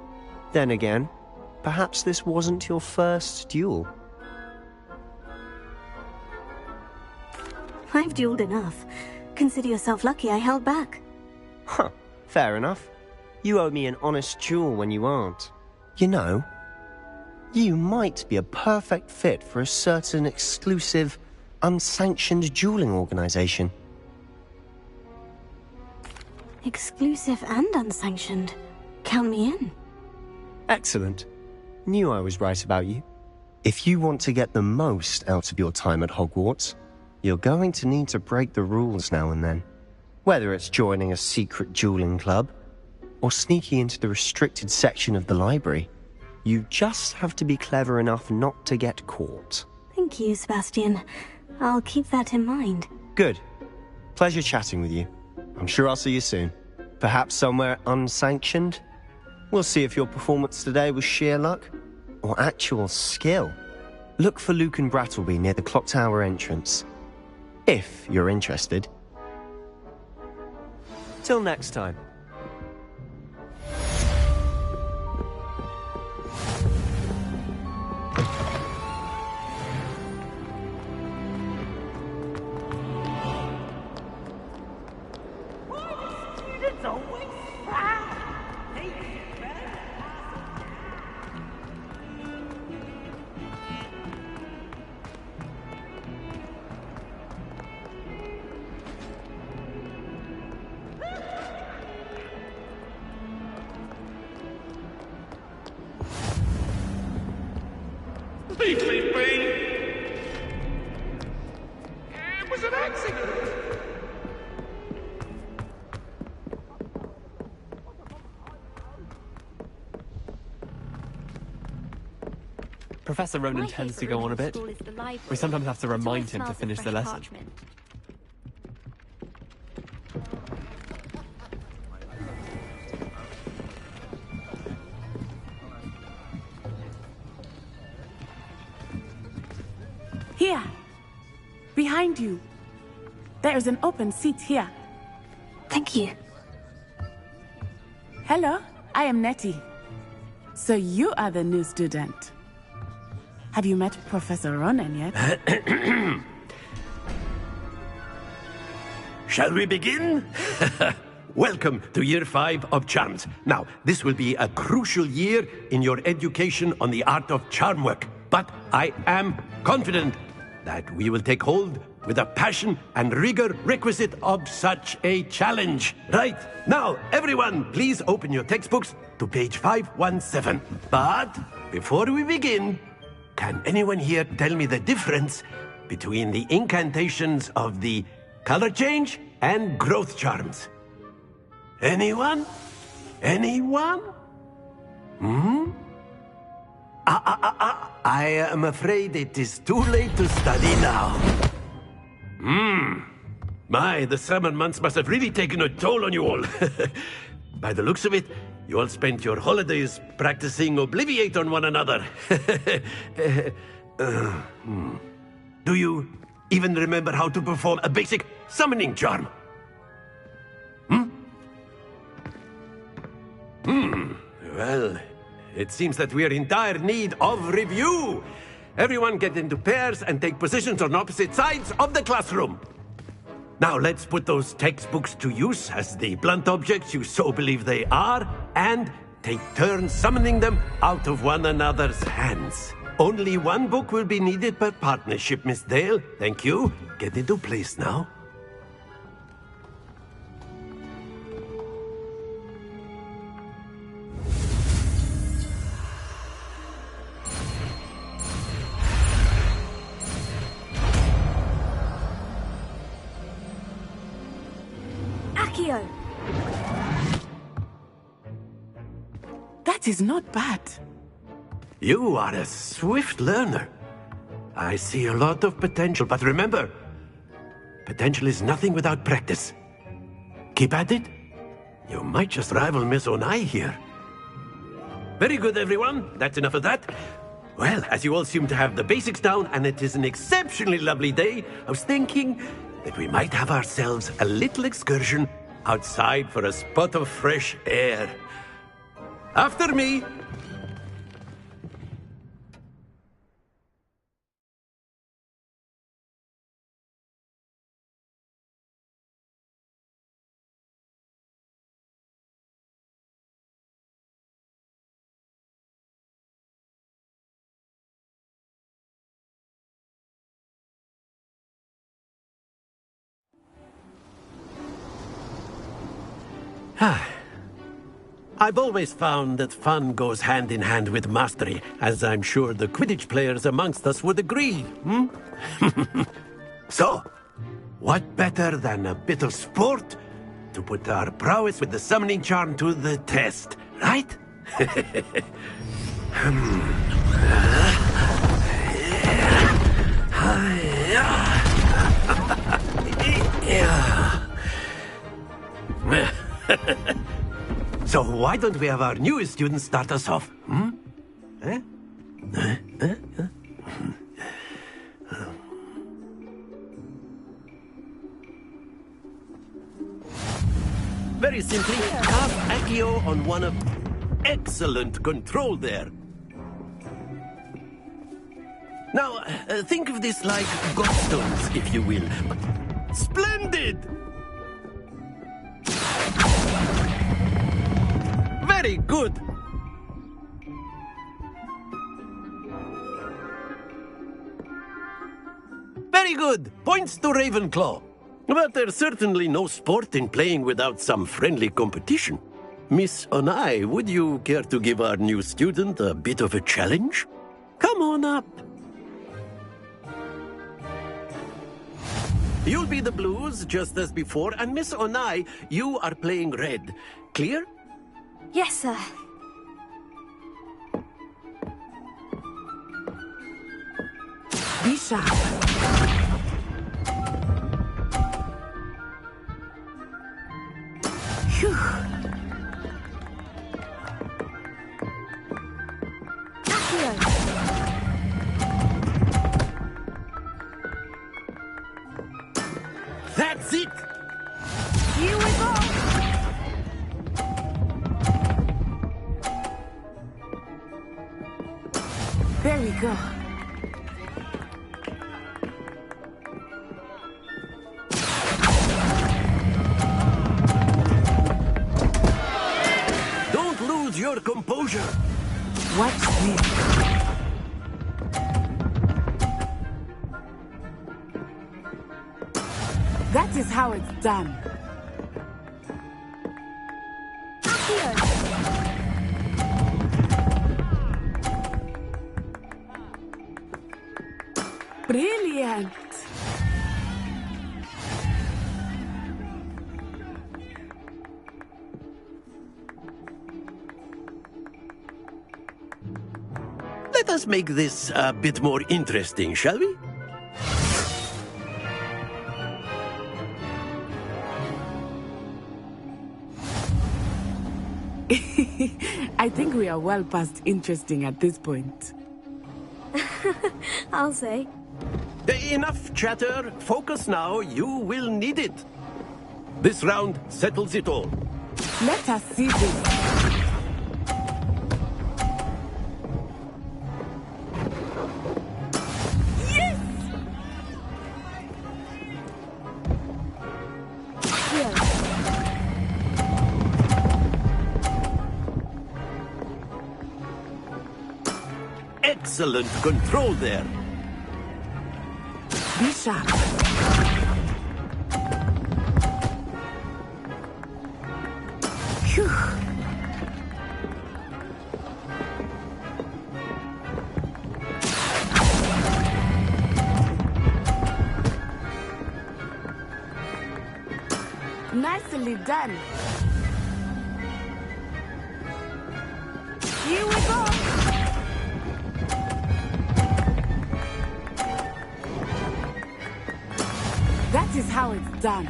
Then again, perhaps this wasn't your first duel. I've dueled enough. Consider yourself lucky I held back. Huh, fair enough. You owe me an honest duel when you aren't. You know, you might be a perfect fit for a certain exclusive, unsanctioned dueling organization. Exclusive and unsanctioned. Count me in. Excellent. Knew I was right about you. If you want to get the most out of your time at Hogwarts, you're going to need to break the rules now and then. Whether it's joining a secret dueling club, or sneaking into the restricted section of the library, you just have to be clever enough not to get caught. Thank you, Sebastian. I'll keep that in mind. Good. Pleasure chatting with you. I'm sure I'll see you soon. Perhaps somewhere unsanctioned? We'll see if your performance today was sheer luck, or actual skill. Look for Luke and Brattleby near the clock tower entrance. If you're interested. Till next time. Leave me be! It was an accident! Professor Ronan tends to go on a bit. We sometimes have to remind him to finish the lesson. Here. Behind you. There is an open seat here. Thank you. Hello, I am Nettie. So you are the new student. Have you met Professor Ronan yet? Shall we begin? Welcome to Year 5 of Charms. Now, this will be a crucial year in your education on the art of charm work. But I am confident that we will take hold with the passion and rigor requisite of such a challenge. Right, now, everyone, please open your textbooks to page 517. But before we begin, can anyone here tell me the difference between the incantations of the color change and growth charms? Anyone? Anyone? I am afraid it is too late to study now. My, the summer months must have really taken a toll on you all. By the looks of it, you all spent your holidays practicing Obliviate on one another. Do you even remember how to perform a basic summoning charm? Well, it seems that we are in dire need of review. Everyone get into pairs and take positions on opposite sides of the classroom. Now let's put those textbooks to use as the blunt objects you so believe they are, and take turns summoning them out of one another's hands. Only one book will be needed per partnership, Miss Dale. Thank you. Get into place now. Accio! That is not bad. You are a swift learner. I see a lot of potential, but remember, potential is nothing without practice. Keep at it. You might just rival Miss Onai here. Very good, everyone. That's enough of that. Well, as you all seem to have the basics down, and it is an exceptionally lovely day, I was thinking that we might have ourselves a little excursion outside for a spot of fresh air. After me. I've always found that fun goes hand in hand with mastery, as I'm sure the Quidditch players amongst us would agree, So, what better than a bit of sport to put our prowess with the summoning charm to the test, right? So why don't we have our newest student start us off? Very simply, cast Accio on one of... Excellent control there. Now, think of this like godstones, if you will. Splendid! Very good. Very good. Points to Ravenclaw. But there's certainly no sport in playing without some friendly competition. Miss Onai, would you care to give our new student a bit of a challenge? Come on up. You'll be the blues, just as before, and Miss Onai, you are playing red. Clear? Yes, sir. Be sharp. Phew. That's it! Here we go! There we go. Don't lose your composure. Watch this. That is how it's done. Brilliant. Let us make this a bit more interesting, shall we? I think we are well past interesting at this point. I'll say. Enough chatter. Focus now. You will need it. This round settles it all. Let us see this. Yes! Excellent control there. Be sharp. Phew. Nicely done. Here we go. That is how it's done.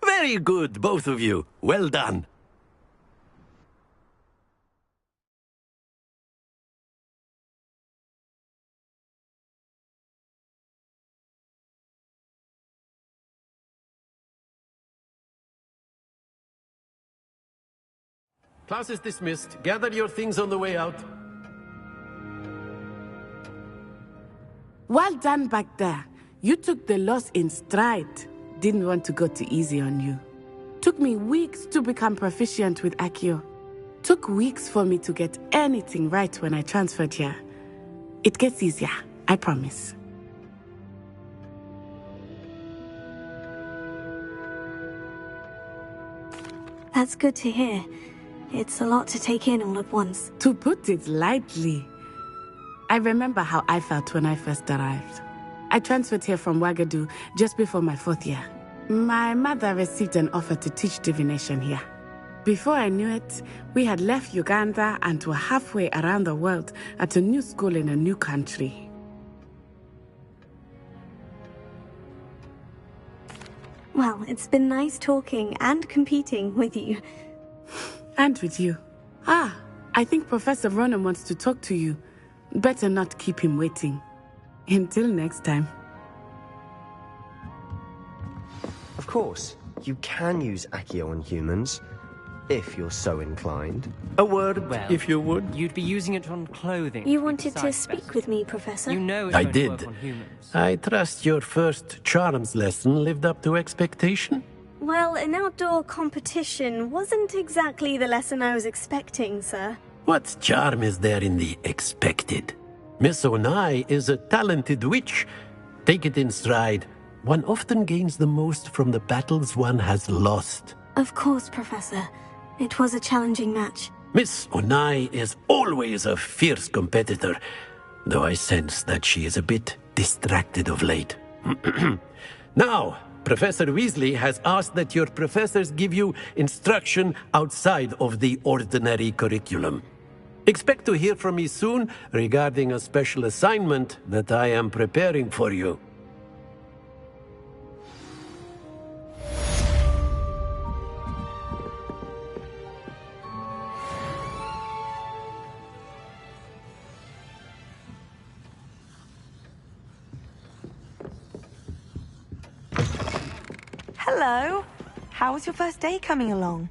Very good, both of you. Well done. Class is dismissed. Gather your things on the way out. Well done back there. You took the loss in stride. Didn't want to go too easy on you. Took me weeks to become proficient with Accio. Took weeks for me to get anything right when I transferred here. It gets easier, I promise. That's good to hear. It's a lot to take in all at once. To put it lightly, I remember how I felt when I first arrived. I transferred here from Ouagadougou just before my 4th year. My mother received an offer to teach divination here. Before I knew it, we had left Uganda and were halfway around the world at a new school in a new country. Well, it's been nice talking and competing with you. And with you. Ah, I think Professor Ronan wants to talk to you. Better not keep him waiting. Until next time. Of course, you can use Accio on humans, if you're so inclined. A word, Well, if you would. You'd be using it on clothing. You wanted to speak with me, Professor? You know it's I going to did. work on humans. I trust your first charms lesson lived up to expectation. Well, an outdoor competition wasn't exactly the lesson I was expecting, sir. What charm is there in the expected? Miss Onai is a talented witch. Take it in stride. One often gains the most from the battles one has lost. Of course, Professor. It was a challenging match. Miss Onai is always a fierce competitor, though I sense that she is a bit distracted of late. Now, Professor Weasley has asked that your professors give you instruction outside of the ordinary curriculum. Expect to hear from me soon regarding a special assignment that I am preparing for you. Hello. How was your first day coming along?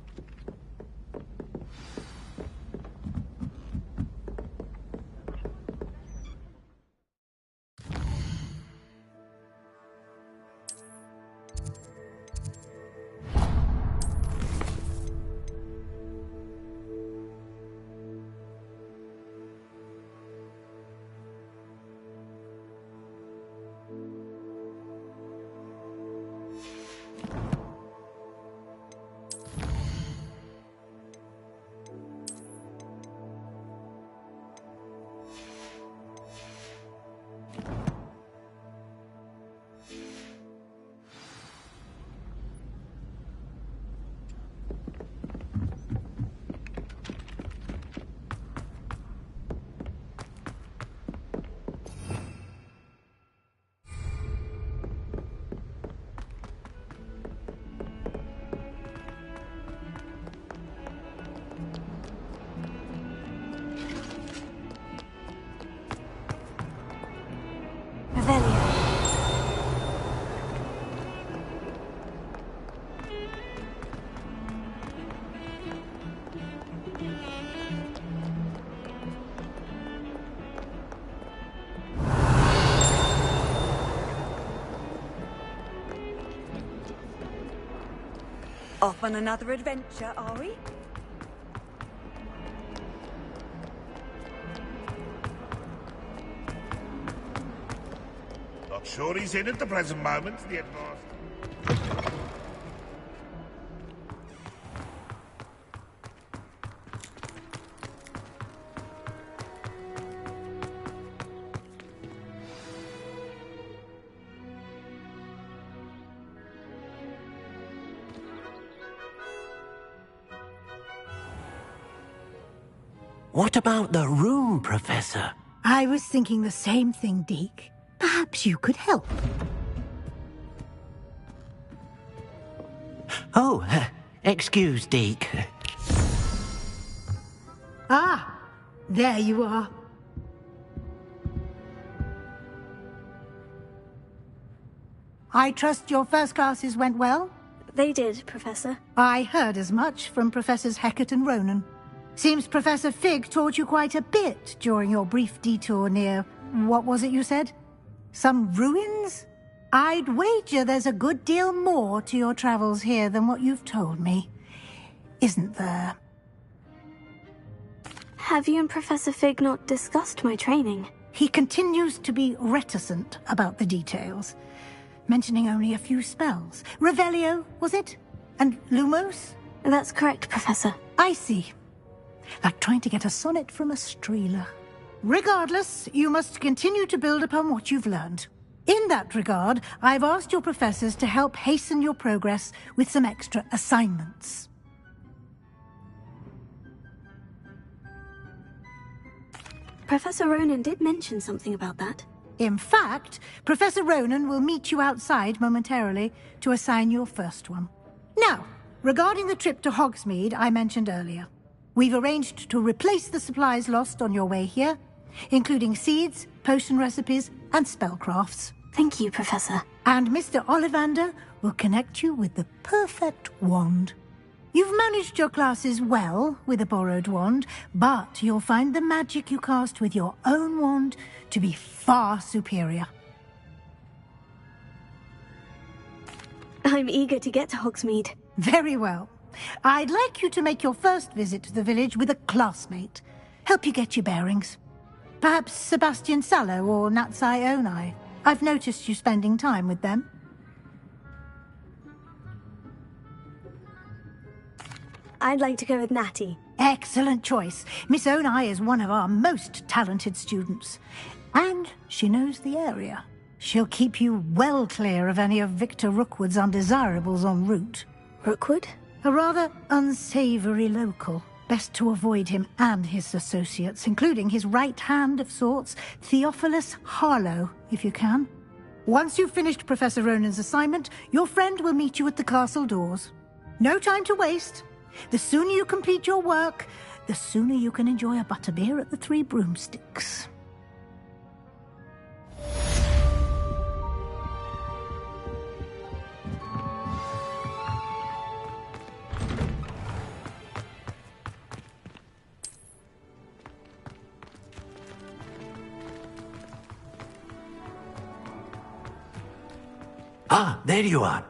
Off on another adventure, are we? Not sure he's in at the present moment, the headmaster. What about the room, Professor? I was thinking the same thing, Deke. Perhaps you could help. Oh, excuse, Deke. Ah, there you are. I trust your first classes went well? They did, Professor. I heard as much from Professors Hecat and Ronan. Seems Professor Fig taught you quite a bit during your brief detour near... what was it you said? Some ruins? I'd wager there's a good deal more to your travels here than what you've told me. Isn't there? Have you and Professor Fig not discussed my training? He continues to be reticent about the details, mentioning only a few spells. Revelio, was it? And Lumos? That's correct, Professor. I see. Like trying to get a sonnet from a streeler. Regardless, you must continue to build upon what you've learned. In that regard, I've asked your professors to help hasten your progress with some extra assignments. Professor Ronan did mention something about that. In fact, Professor Ronan will meet you outside momentarily to assign your first one. Now, regarding the trip to Hogsmeade I mentioned earlier, we've arranged to replace the supplies lost on your way here, including seeds, potion recipes, and spellcrafts. Thank you, Professor. And Mr. Ollivander will connect you with the perfect wand. You've managed your classes well with a borrowed wand, but you'll find the magic you cast with your own wand to be far superior. I'm eager to get to Hogsmeade. Very well. I'd like you to make your first visit to the village with a classmate. Help you get your bearings. Perhaps Sebastian Sallow or Natsai Onai. I've noticed you spending time with them. I'd like to go with Natty. Excellent choice. Miss Onai is one of our most talented students. And she knows the area. She'll keep you well clear of any of Victor Rookwood's undesirables en route. Rookwood? A rather unsavory local. Best to avoid him and his associates, including his right hand of sorts, Theophilus Harlow, if you can. Once you've finished Professor Ronan's assignment, your friend will meet you at the castle doors. No time to waste. The sooner you complete your work, the sooner you can enjoy a butterbeer at the Three Broomsticks. Ah, there you are.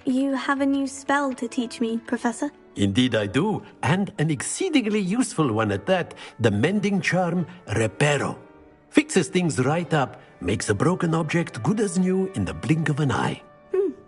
You have a new spell to teach me, Professor? Indeed I do, and an exceedingly useful one at that. The mending charm, Reparo. Fixes things right up, makes a broken object good as new in the blink of an eye.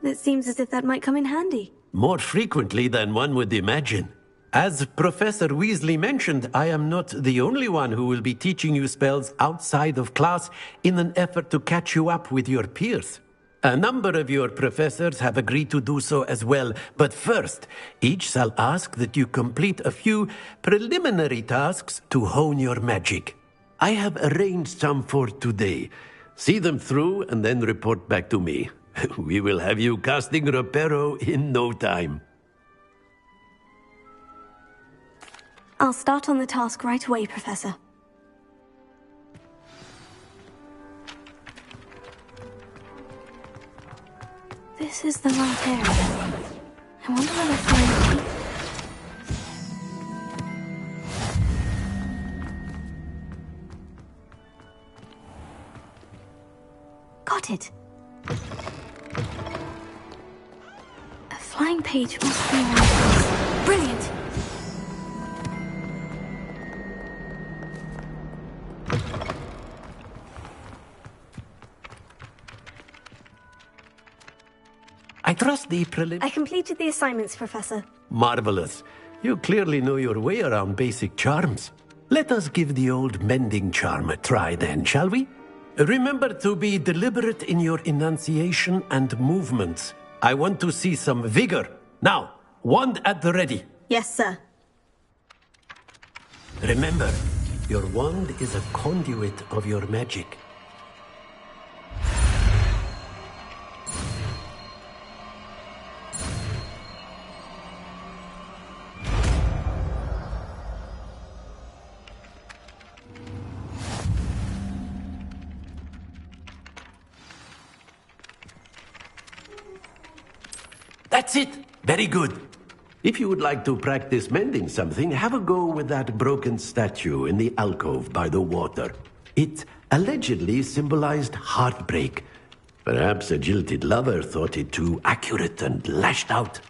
It seems as if that might come in handy. More frequently than one would imagine. As Professor Weasley mentioned, I am not the only one who will be teaching you spells outside of class in an effort to catch you up with your peers. A number of your professors have agreed to do so as well, but first, each shall ask that you complete a few preliminary tasks to hone your magic. I have arranged some for today. See them through and then report back to me. We will have you casting Reparo in no time. I'll start on the task right away, Professor. This is the right area. I wonder where I'll find the key. Got it. A flying page must be around this. Brilliant! I trust the I completed the assignments, Professor. Marvelous. You clearly know your way around basic charms. Let us give the old mending charm a try then, shall we? Remember to be deliberate in your enunciation and movements. I want to see some vigor. Now, wand at the ready. Yes, sir. Remember, your wand is a conduit of your magic. That's it. Very good. If you would like to practice mending something, have a go with that broken statue in the alcove by the water. It allegedly symbolized heartbreak. Perhaps a jilted lover thought it too accurate and lashed out.